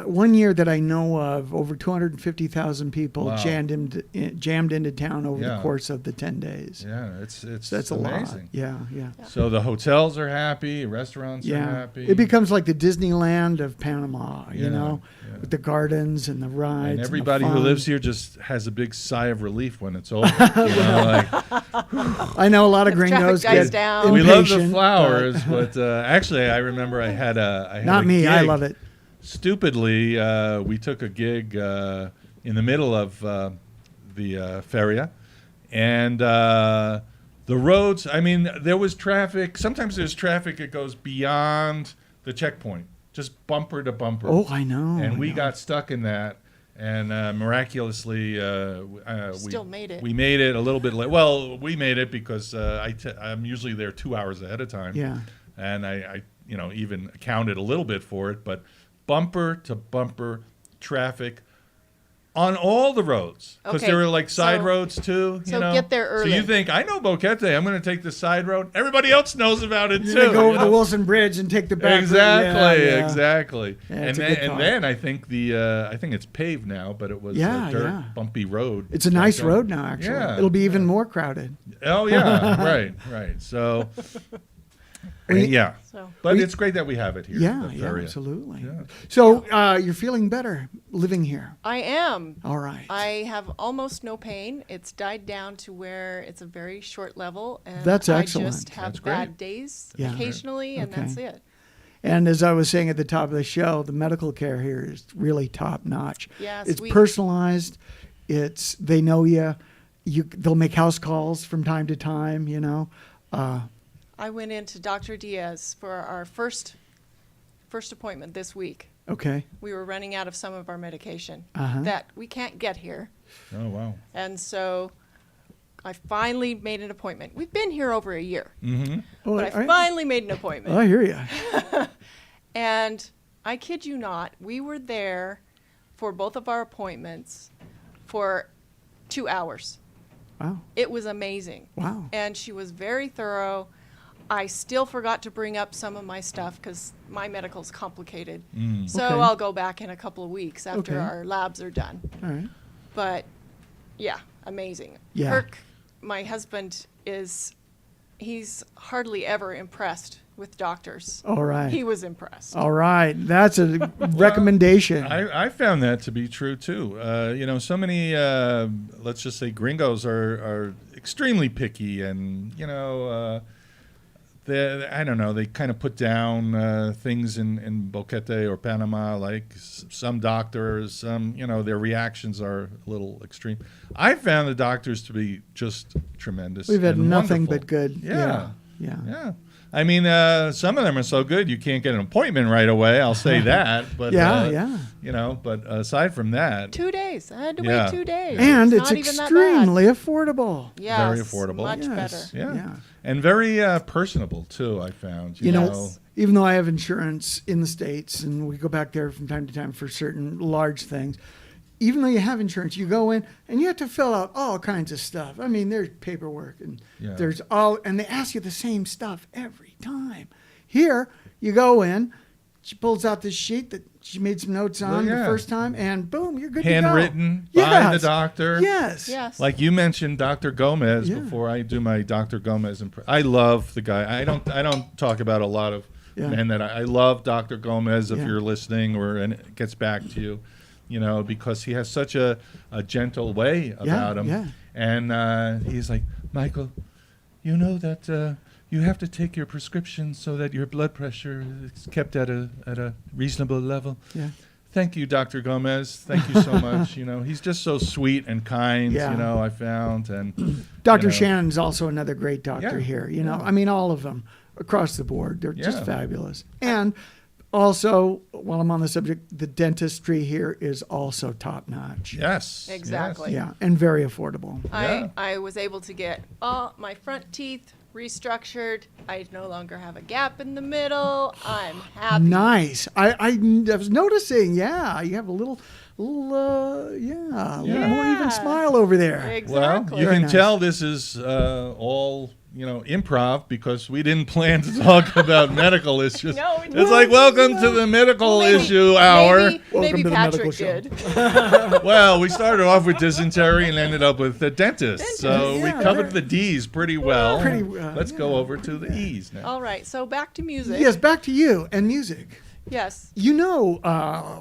S2: one year that I know of, over 250,000 people
S1: Wow.
S2: jammed into town over
S1: Yeah.
S2: the course of the 10 days.
S1: Yeah, it's
S2: That's a lot.
S1: amazing.
S2: Yeah, yeah.
S1: So the hotels are happy, restaurants are
S2: Yeah,
S1: happy.
S2: it becomes like the Disneyland of Panama, you
S1: Yeah,
S2: know,
S1: yeah.
S2: with the gardens and the rides.
S1: and
S2: the
S1: everybody who
S2: fun.
S1: lives here just has a big sigh of relief when it's over. You know, like,
S2: I know a lot of
S5: The traffic
S2: gringos
S5: dies
S2: get
S5: down.
S1: we love the
S2: impatient,
S1: flowers, but actually, I remember I had
S2: Not
S1: a
S2: me. I
S1: gig.
S2: love it.
S1: Stupidly, we took a gig in the middle of the feria, and the roads. I mean, there was traffic. Sometimes there's traffic that goes beyond the checkpoint, just bumper to bumper.
S2: Oh, I know.
S1: And
S2: I
S1: we
S2: know.
S1: got stuck in that, and miraculously,
S5: Still made it.
S1: We made it a little bit late. Well, we made it because I'm usually there 2 hours ahead of time.
S2: Yeah.
S1: And I even accounted a little bit for it, but bumper to bumper traffic on all the roads, because
S5: Okay,
S1: there were like side
S5: so-
S1: roads too.
S5: so
S1: you know?
S5: get there
S1: So you
S5: early.
S1: think, I know Boquete, I'm going to take the side road. Everybody else knows about it
S2: You're
S1: too.
S2: gonna go over
S1: you
S2: the
S1: know?
S2: Wilson Bridge and take the back.
S1: Exactly,
S2: Yeah, yeah.
S1: exactly.
S2: Yeah,
S1: and
S2: it's a
S1: then
S2: good
S1: and
S2: thought.
S1: then I think I think it's paved now, but it was
S2: Yeah,
S1: a dirt
S2: yeah.
S1: bumpy road.
S2: It's a nice
S1: back then.
S2: road now, actually.
S1: Yeah,
S2: It'll be even
S1: yeah.
S2: more crowded.
S1: Oh yeah, right. So yeah,
S5: So
S1: but
S2: We-
S1: it's great that we have it here.
S2: Yeah,
S1: at
S2: yeah,
S1: Feria.
S2: absolutely.
S1: Yeah.
S2: So you're feeling better living here.
S5: I am.
S2: All right.
S5: I have almost no pain. It's died down to where it's a very short level, and
S2: That's
S5: I
S2: excellent.
S5: just have
S1: That's great.
S5: bad days
S2: Yeah.
S5: occasionally, and
S2: Okay.
S5: that's it.
S2: And as I was saying at the top of the show, the medical care here is really top notch.
S5: Yes,
S2: It's personalized. They know you. They'll make house calls from time to time. You know.
S5: I went into Dr. Diaz for our first appointment this week.
S2: Okay.
S5: We were running out of some of our medication
S2: Uh-huh.
S5: that we can't get here,
S1: Oh wow.
S5: and so I finally made an appointment. We've been here over a year,
S1: Mm-hmm.
S2: Oh,
S5: but I finally made an appointment.
S2: I hear you.
S5: And I kid you not, we were there for both of our appointments for 2 hours.
S2: Wow.
S5: It was amazing.
S2: Wow.
S5: And she was very thorough. I still forgot to bring up some of my stuff because my medical's complicated. So
S2: Okay.
S5: I'll go back in a couple of weeks after
S2: Okay.
S5: our labs are done.
S2: All right.
S5: But yeah, amazing.
S2: Yeah.
S5: Kirk, my husband, he's hardly ever impressed with doctors.
S2: All right.
S5: He was impressed.
S2: All right. That's a recommendation.
S1: I found that to be true too. So many, let's just say, gringos are extremely picky, and I don't know. They kind of put down things in Boquete or Panama, like some doctors. Some, their reactions are a little extreme. I found the doctors to be just tremendous.
S2: We've had
S1: and
S2: nothing
S1: wonderful.
S2: but good.
S1: Yeah.
S2: Yeah.
S1: I mean, some of them are so good you can't get an appointment right away. I'll say that. But
S2: Yeah.
S1: But aside from that,
S5: 2 days. I had to
S1: Yeah.
S5: wait 2 days.
S2: And it's
S5: not even that
S2: extremely affordable.
S5: bad. Yes,
S1: very affordable.
S5: Much
S2: Yes.
S5: better.
S1: yeah,
S2: Yeah.
S1: and very personable too. I found.
S2: You know,
S5: Yes.
S2: even though I have insurance in the States and we go back there from time to time for certain large things, even though you have insurance, you go in and you have to fill out all kinds of stuff. I mean, there's paperwork and
S1: Yeah.
S2: and they ask you the same stuff every time. Here, you go in, she pulls out this sheet that she made some notes on the
S1: yeah.
S2: first time, and boom, you're good
S1: Handwritten
S2: to go.
S1: by the doctor.
S2: Yes.
S5: Yes.
S1: Like you mentioned, Dr. Gomez.
S2: Yeah.
S1: Before I do my Dr. Gomez I love the guy. I don't talk about a lot of
S2: Yeah.
S1: men that I love. Dr. Gomez, if
S2: Yeah.
S1: you're listening, and it gets back to you, because he has such a gentle way about him.
S2: yeah.
S1: And he's like, Michael, you know that you have to take your prescription so that your blood pressure is kept at a reasonable level.
S2: Yeah.
S1: Thank you, Dr. Gomez. Thank you so much. He's just so sweet and kind.
S2: Yeah.
S1: I found and
S2: Dr. Shannon's also another great doctor
S1: Yeah.
S2: here. I mean, all of them across the board. They're just
S1: Yeah.
S2: fabulous. And also, while I'm on the subject, the dentistry here is also top notch.
S1: yes,
S5: Exactly.
S2: Yeah, and very affordable.
S1: Yeah.
S5: I was able to get all my front teeth restructured. I no longer have a gap in the middle. I'm happy.
S2: Nice. I was noticing. Yeah, you have a little more even smile over there.
S1: Well,
S5: Exactly.
S1: you
S2: Very
S1: can
S2: nice.
S1: tell this is all improv because we didn't plan to talk about medical issues.
S5: No, we
S1: it's
S5: didn't.
S1: like welcome to the medical
S5: Maybe-
S1: issue hour.
S5: Maybe,
S2: Welcome
S5: maybe
S2: to the medical
S5: Patrick
S2: show.
S5: did.
S1: Well, we started off with dysentery and ended up with the dentist. So we
S2: Yeah,
S1: covered
S2: very-
S1: the D's pretty well.
S2: Pretty well,
S1: Let's go
S2: yeah.
S1: over to the E's now.
S5: All right, so back to music.
S2: Yes, back to you and music.
S5: Yes.
S2: You know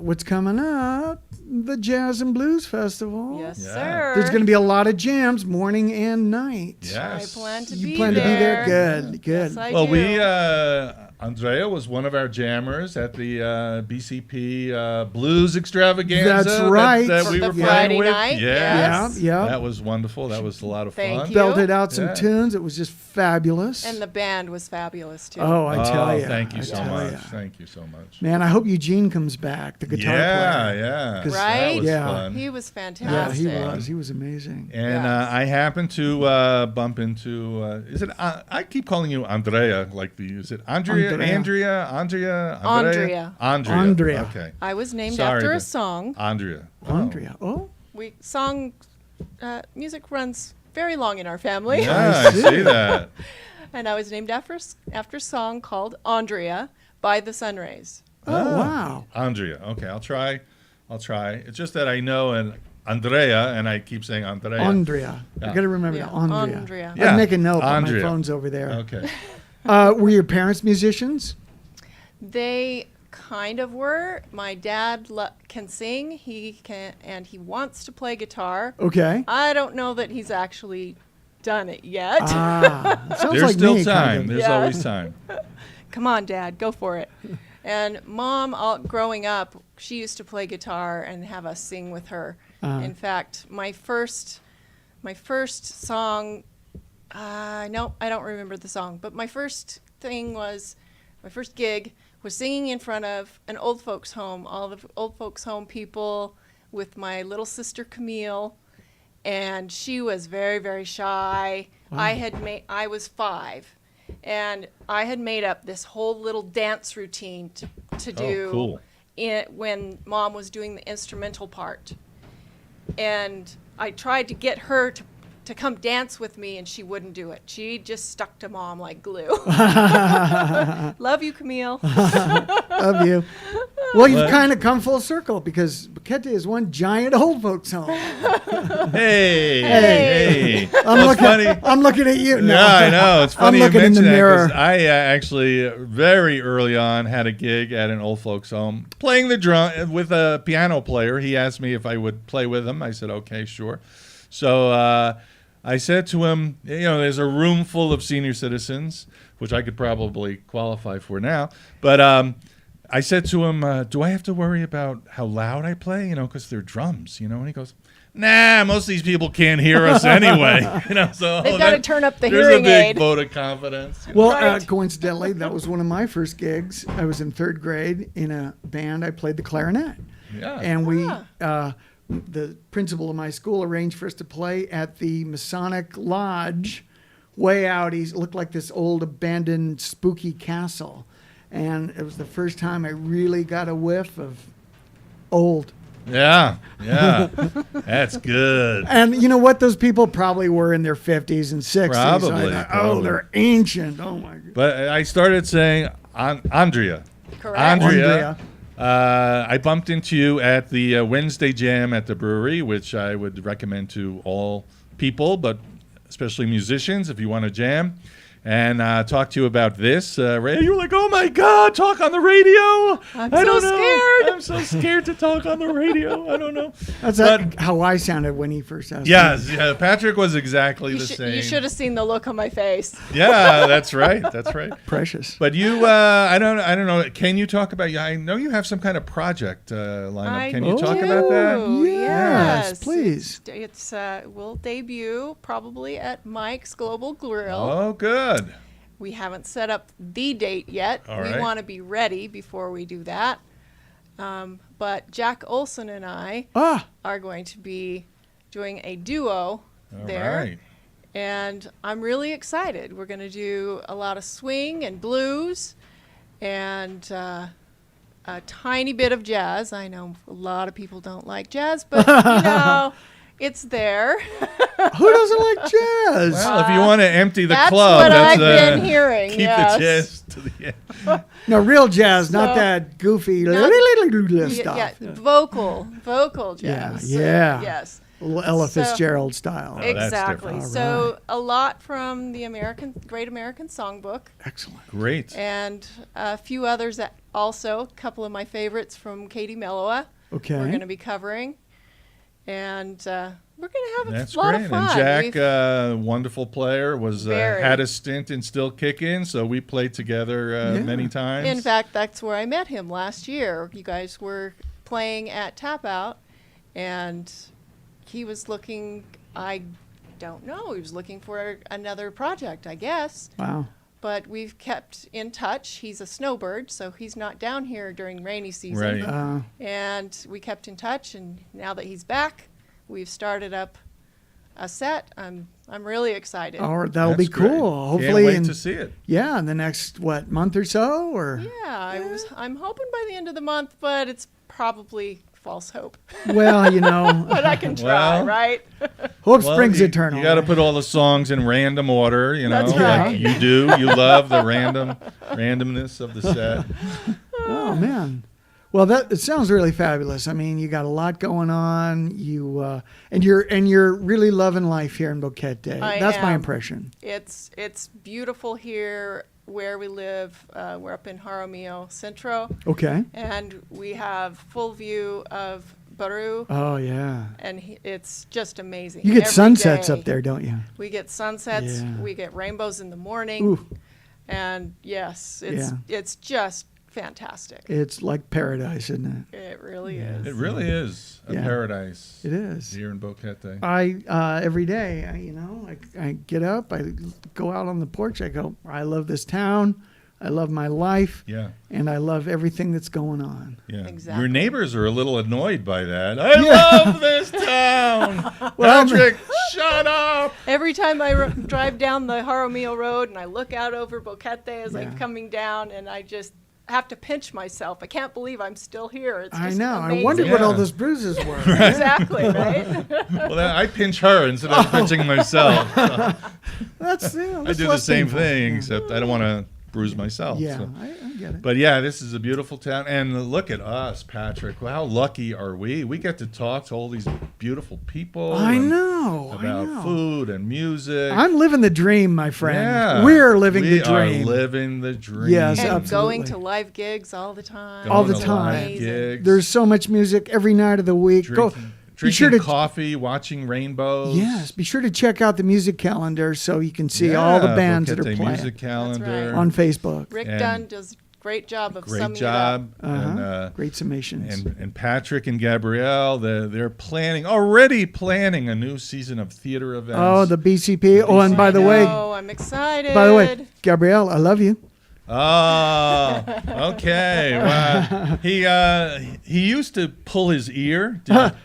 S2: what's coming up? The Jazz and Blues Festival.
S5: Yes,
S1: Yeah.
S5: sir.
S2: There's going to be a lot of jams, morning and night.
S1: Yes.
S5: I plan to
S2: You
S5: be
S2: plan
S5: there.
S2: to be there? Good, good.
S5: Yes, I
S1: Well,
S5: do.
S1: we Andrea was one of our jammers at the BCP Blues Extravaganza.
S2: That's right.
S1: That
S5: For
S1: we
S5: the
S1: were playing
S5: Friday
S1: with.
S5: night,
S1: Yeah.
S5: yes.
S2: Yeah.
S1: That was wonderful. That was a lot of
S5: Thank
S1: fun.
S5: you.
S2: Belted out some
S1: Yeah.
S2: tunes. It was just fabulous.
S5: And the band was fabulous too.
S2: oh, I tell you.
S1: Thank you
S2: I
S1: so
S2: tell
S1: much.
S2: ya.
S1: Thank you so much.
S2: Man, I hope Eugene comes back, the guitar
S1: Yeah,
S2: player.
S1: yeah.
S2: 'Cause-
S5: Right?
S1: That was
S2: Yeah.
S1: fun.
S5: He was
S2: Yeah,
S5: fantastic.
S2: he was. He was amazing.
S1: And
S5: Yes.
S1: I happened to bump into. Is it? I keep calling you Andrea. Like the. Is it Andrea?
S2: Andrea.
S1: Andrea.
S5: Andrea.
S2: Andrea.
S1: Okay.
S5: I was named
S1: Sorry,
S5: after a
S1: then.
S5: song.
S1: Andrea. Oh.
S2: Andrea. Oh,
S5: Music runs very long in our family.
S1: Yeah,
S2: I
S1: I
S2: see.
S1: see that.
S5: And I was named after a song called Andrea by the Sunrays.
S2: oh, wow.
S1: Andrea. Okay, I'll try. It's just that I know an Andrea, and I keep saying Andrea.
S2: Andrea.
S1: Yeah.
S2: I got to remember
S5: Yeah,
S2: that. Andrea.
S5: Andrea.
S1: Yeah,
S2: I'd make a note, but my
S1: Andrea.
S2: phone's over there.
S1: Okay.
S2: Were your parents musicians?
S5: They kind of were. My dad can sing. He can, and he wants to play guitar.
S2: Okay.
S5: I don't know that he's actually done it yet.
S2: Sounds
S1: There's
S2: like
S1: still
S2: me,
S1: time.
S2: kind of.
S1: There's
S5: Yeah.
S1: always time.
S5: Come on, Dad, go for it. And Mom, growing up, she used to play guitar and have us sing with her. In fact, my first song, no, I don't remember the song, but my first gig was singing in front of an old folks home, all the old folks home people with my little sister Camille, and she was very, very shy. I was 5, and I had made up this whole little dance routine to do
S1: cool.
S5: when Mom was doing the instrumental part. And I tried to get her to come dance with me, and she wouldn't do it. She just stuck to Mom like glue. Love you, Camille.
S2: Of you. Well, you've kind of come full circle because Boquete is one giant old folks home.
S1: Hey.
S2: I'm looking at you. No.
S1: Yeah, I know. It's funny
S2: I'm
S1: you
S2: looking in the
S1: mention that
S2: mirror.
S1: 'cause I actually very early on had a gig at an old folks home playing the drum with a piano player. He asked me if I would play with him. I said, okay, sure. So I said to him, there's a room full of senior citizens, which I could probably qualify for now. But I said to him, do I have to worry about how loud I play? Because they're drums, And he goes, nah, most of these people can't hear us anyway. So
S5: They've got to turn up the
S1: there's
S5: hearing
S1: a big
S5: aid.
S1: vote of confidence.
S2: Well,
S5: Right.
S2: coincidentally, that was one of my first gigs. I was in third grade in a band. I played the clarinet.
S1: Yeah.
S2: And the principal of my school arranged for us to play at the Masonic Lodge way out east. It looked like this old abandoned spooky castle. And it was the first time I really got a whiff of old.
S1: Yeah. That's good.
S2: And you know what? Those people probably were in their 50s and 60s.
S1: Probably,
S2: I thought,
S1: probably.
S2: oh, they're ancient. Oh, my God.
S1: But I started saying, Andrea.
S5: Correct.
S2: Andrea.
S1: I bumped into you at the Wednesday Jam at the brewery, which I would recommend to all people, but especially musicians if you want to jam. And talk to you about this. You were like, oh my God, talk on the radio.
S5: I'm
S1: I
S5: so
S1: don't know.
S5: scared.
S1: I'm so scared to talk on the radio. I don't know.
S2: That's
S1: But-
S2: how I sounded when he first asked me.
S1: Yes, yeah, Patrick was exactly
S5: You
S1: the same.
S5: you should have seen the look on my face.
S1: Yeah, that's right. That's right.
S2: Precious.
S1: But you, I don't know. Can you talk about? I know you have some kind of project lineup. Can you talk about that?
S2: Yes,
S5: Yes,
S2: please.
S5: It's will debut probably at Mike's Global Grill.
S1: Oh, good.
S5: We haven't set up the date yet.
S1: All
S5: we
S1: right.
S5: want to be ready before we do that. But Jack Olson and I are going to be doing a duo
S1: All
S5: there.
S1: right.
S5: And I'm really excited. We're going to do a lot of swing and blues and a tiny bit of jazz. I know a lot of people don't like jazz, but it's there.
S2: Who doesn't like jazz?
S1: Well, if you want to empty the
S5: That's
S1: club,
S5: what
S1: that's
S5: I've been hearing.
S1: keep
S5: Yes.
S1: the jazz to the end.
S2: No, real jazz, not
S5: So-
S2: that goofy
S5: Not-
S2: stuff.
S5: Yeah, vocal jazz.
S2: yeah.
S5: Yes.
S2: Little Ella
S5: So-
S2: Fitzgerald style.
S1: Oh, that's
S5: Exactly.
S1: different.
S5: So a lot from the Great American Songbook,
S2: Excellent.
S1: Great.
S5: and a few others that also. A couple of my favorites from Katie Melloa.
S2: Okay.
S5: We're going to be covering, and we're going to have
S1: That's
S5: a lot
S1: great.
S5: of fun.
S1: And Jack,
S5: We've-
S1: wonderful player, was
S5: Very.
S1: had a stint in Still Kickin', so we played together
S2: Yeah.
S1: many times.
S5: In fact, that's where I met him last year. You guys were playing at Tap Out, and he was looking. I don't know. He was looking for another project, I guess.
S2: Wow.
S5: But we've kept in touch. He's a snowbird, so he's not down here during rainy season.
S1: Right.
S5: And we kept in touch, and now that he's back, we've started up a set. I'm really excited.
S2: All right, that'll
S1: That's
S2: be cool.
S1: great.
S2: Hopefully,
S1: Can't wait
S2: in,
S1: to see it.
S2: in the next month or so, or
S5: Yeah, I'm hoping by the end of the month, but it's probably false hope.
S2: well,
S5: But I can try,
S1: Well,
S5: right?
S2: hope
S1: Well,
S2: springs
S1: you,
S2: eternal.
S1: You got to put all the songs in random order,
S5: That's
S1: like
S5: right.
S1: you do. You love the randomness of the set.
S2: Oh man. Well, it sounds really fabulous. I mean, you got a lot going on. You and you're really loving life here in Boquete.
S5: I
S2: That's my
S5: am.
S2: impression.
S5: It's beautiful here where we live. We're up in Jaramillo Centro,
S2: Okay.
S5: and we have full view of Baru,
S2: Oh yeah.
S5: and it's just amazing.
S2: You get
S5: Every
S2: sunsets
S5: day
S2: up there, don't you?
S5: We get sunsets.
S2: Yeah.
S5: We get rainbows in the morning,
S2: Ooh,
S5: and yes, it's
S2: Yeah.
S5: it's just fantastic.
S2: it's like paradise, isn't it?
S5: It really
S2: Yeah.
S5: is.
S1: It really is a
S2: Yeah.
S1: paradise
S2: It is.
S1: here in Boquete.
S2: I every day, I get up, I go out on the porch, I go, I love this town, I love my life,
S1: Yeah,
S2: and I love everything that's going on.
S1: yeah.
S5: Exactly.
S1: Your neighbors are a little annoyed by that. I love this town.
S2: Well,
S1: Patrick, shut up.
S5: Every time I drive down the Jaramillo Road and I look out over Boquete as
S2: Yeah.
S5: I'm coming down, and I just have to pinch myself. I can't believe I'm still here. It's
S2: I
S5: just
S2: know. I
S5: amazing.
S2: wondered what
S1: Yeah.
S2: all those bruises were.
S5: Exactly, right?
S1: Well, I pinch her instead of pinching myself. So
S2: That's
S1: I
S2: that's
S1: do the
S2: less
S1: same
S2: painful.
S1: thing, except I don't want to bruise myself.
S2: Yeah,
S1: so.
S2: I get it.
S1: But yeah, this is a beautiful town, and look at us, Patrick. How lucky are we? We get to talk to all these beautiful people.
S2: I
S1: and
S2: know.
S1: about
S2: I know.
S1: food and music.
S2: I'm living the dream, my friend.
S1: Yeah,
S2: We're living the
S1: we
S2: dream.
S1: are living the dream.
S2: Yes,
S5: And
S2: absolutely.
S5: going to live gigs all the time.
S2: All
S1: Going
S2: the
S1: to
S2: time.
S1: live
S5: Amazing.
S1: gigs,
S2: There's so much music every night of the week.
S1: drinking,
S2: Be sure
S1: drinking
S2: to
S1: coffee, watching rainbows.
S2: yes, be sure to check out the music calendar so you can see all the
S1: Yeah,
S2: bands that are
S1: Boquete
S2: playing
S1: music calendar.
S5: right.
S2: on Facebook.
S5: Rick
S1: And
S5: Dunn does a great job of
S1: Great
S5: summing
S1: job.
S2: Uh-huh. Great
S1: And,
S2: summations.
S1: and Patrick and Gabrielle, they're already planning a new season of theater events.
S2: Oh, the BCP. Oh, and
S5: it up.
S2: by the way,
S5: Oh, I'm excited.
S2: by the way, Gabrielle, I love you.
S1: Oh, okay. Wow. He used to pull his ear,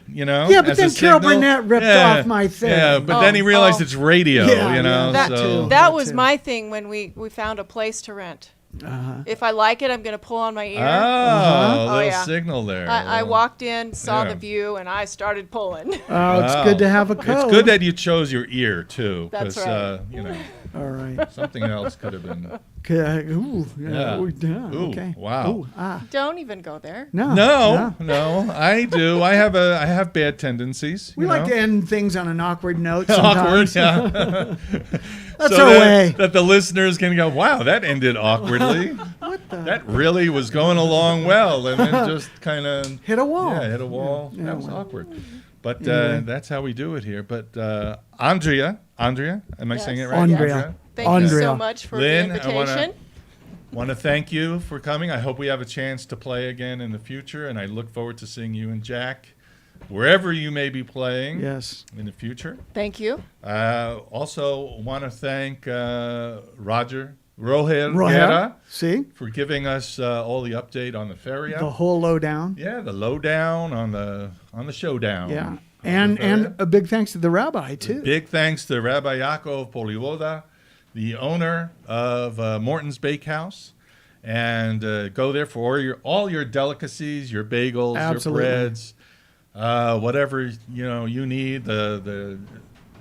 S1: you know.
S2: Yeah, but
S1: as a
S2: then Carol
S1: signal.
S2: Burnett ripped off my thing.
S1: Yeah, but then he
S5: Oh,
S1: realized
S5: oh.
S1: it's radio,
S2: Yeah,
S1: you know.
S2: yeah,
S5: that,
S2: too.
S1: so
S5: that was
S2: too.
S5: my thing when we found a place to rent.
S2: Uh-huh.
S5: If I like it, I'm going to pull on my ear.
S1: a little
S5: yeah.
S1: signal there.
S5: I walked in, saw
S1: Yeah.
S5: the view, and I started pulling.
S2: Oh, it's
S1: Wow.
S2: good to have a code.
S1: It's good that you chose your ear too,
S5: That's
S1: because
S5: right.
S1: you know
S2: All right.
S1: something else could have been.
S2: Okay. Ooh, yeah.
S1: Yeah.
S2: Ooh, yeah,
S1: Ooh,
S2: okay.
S1: wow.
S2: Ooh, ah.
S5: Don't even go there.
S2: No.
S1: No, I do. I have bad tendencies.
S2: We
S1: you
S2: like
S1: know?
S2: to end things on an awkward note
S1: Awkward,
S2: sometimes.
S1: yeah.
S2: That's
S1: So
S2: our
S1: that,
S2: way.
S1: that the listeners can go, wow, that ended awkwardly.
S2: What the?
S1: That really was going along well, and then just kind of
S2: Hit a wall.
S1: Yeah, hit a wall.
S2: Yeah,
S1: That was
S2: well.
S1: awkward. But
S2: Anyway.
S1: that's how we do it here. But Andrea, am I
S5: Yes.
S1: saying it right?
S2: Andrea.
S5: Thank you
S2: Andrea.
S5: so much for
S1: Lynn,
S5: the
S1: I wanna-
S5: invitation.
S1: Want to thank you for coming. I hope we have a chance to play again in the future, and I look forward to seeing you and Jack wherever you may be playing
S2: Yes.
S1: in the future.
S5: Thank you.
S1: Also, want to thank Roger
S2: Roher.
S1: Guerra
S2: See?
S1: for giving us all the update on the Feria.
S2: The whole lowdown.
S1: Yeah, the lowdown on the showdown.
S2: Yeah.
S1: on
S2: And
S1: the Feria.
S2: and a big thanks to the rabbi, too.
S1: Big thanks to Rabbi Yaakov Polivoda, the owner of Morton's Bakehouse. And go there for all your delicacies, your bagels,
S2: Absolutely.
S1: your breads, whatever you need. The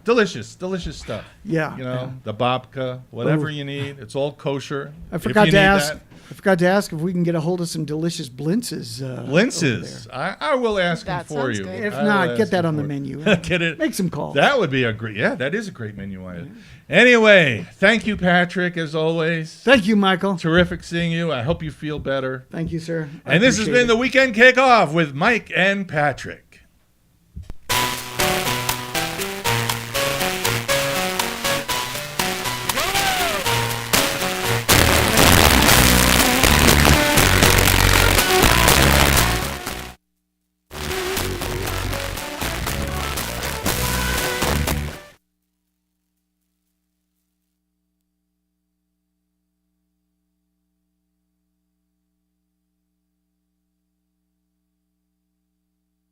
S1: delicious stuff.
S2: Yeah.
S1: You know, the babka, whatever
S2: Ooh.
S1: you need. It's all kosher.
S2: I
S1: If
S2: forgot
S1: you
S2: to
S1: need
S2: ask.
S1: that.
S2: I forgot to ask if we can get a hold of some delicious blintzes.
S1: Linses. I will ask
S5: That
S1: him for
S5: sounds
S1: you.
S5: good.
S2: If
S1: I will
S2: not,
S1: ask
S2: get that
S1: him
S2: on the
S1: for it.
S2: menu.
S1: Get it.
S2: Make some calls.
S1: That would be that is a great menu item. Anyway, thank you, Patrick, as always.
S2: Thank you, Michael.
S1: Terrific seeing you. I hope you feel better.
S2: Thank you, sir. I
S1: And this has
S2: appreciate
S1: been
S2: it.
S1: the Weekend Kickoff with Mike and Patrick.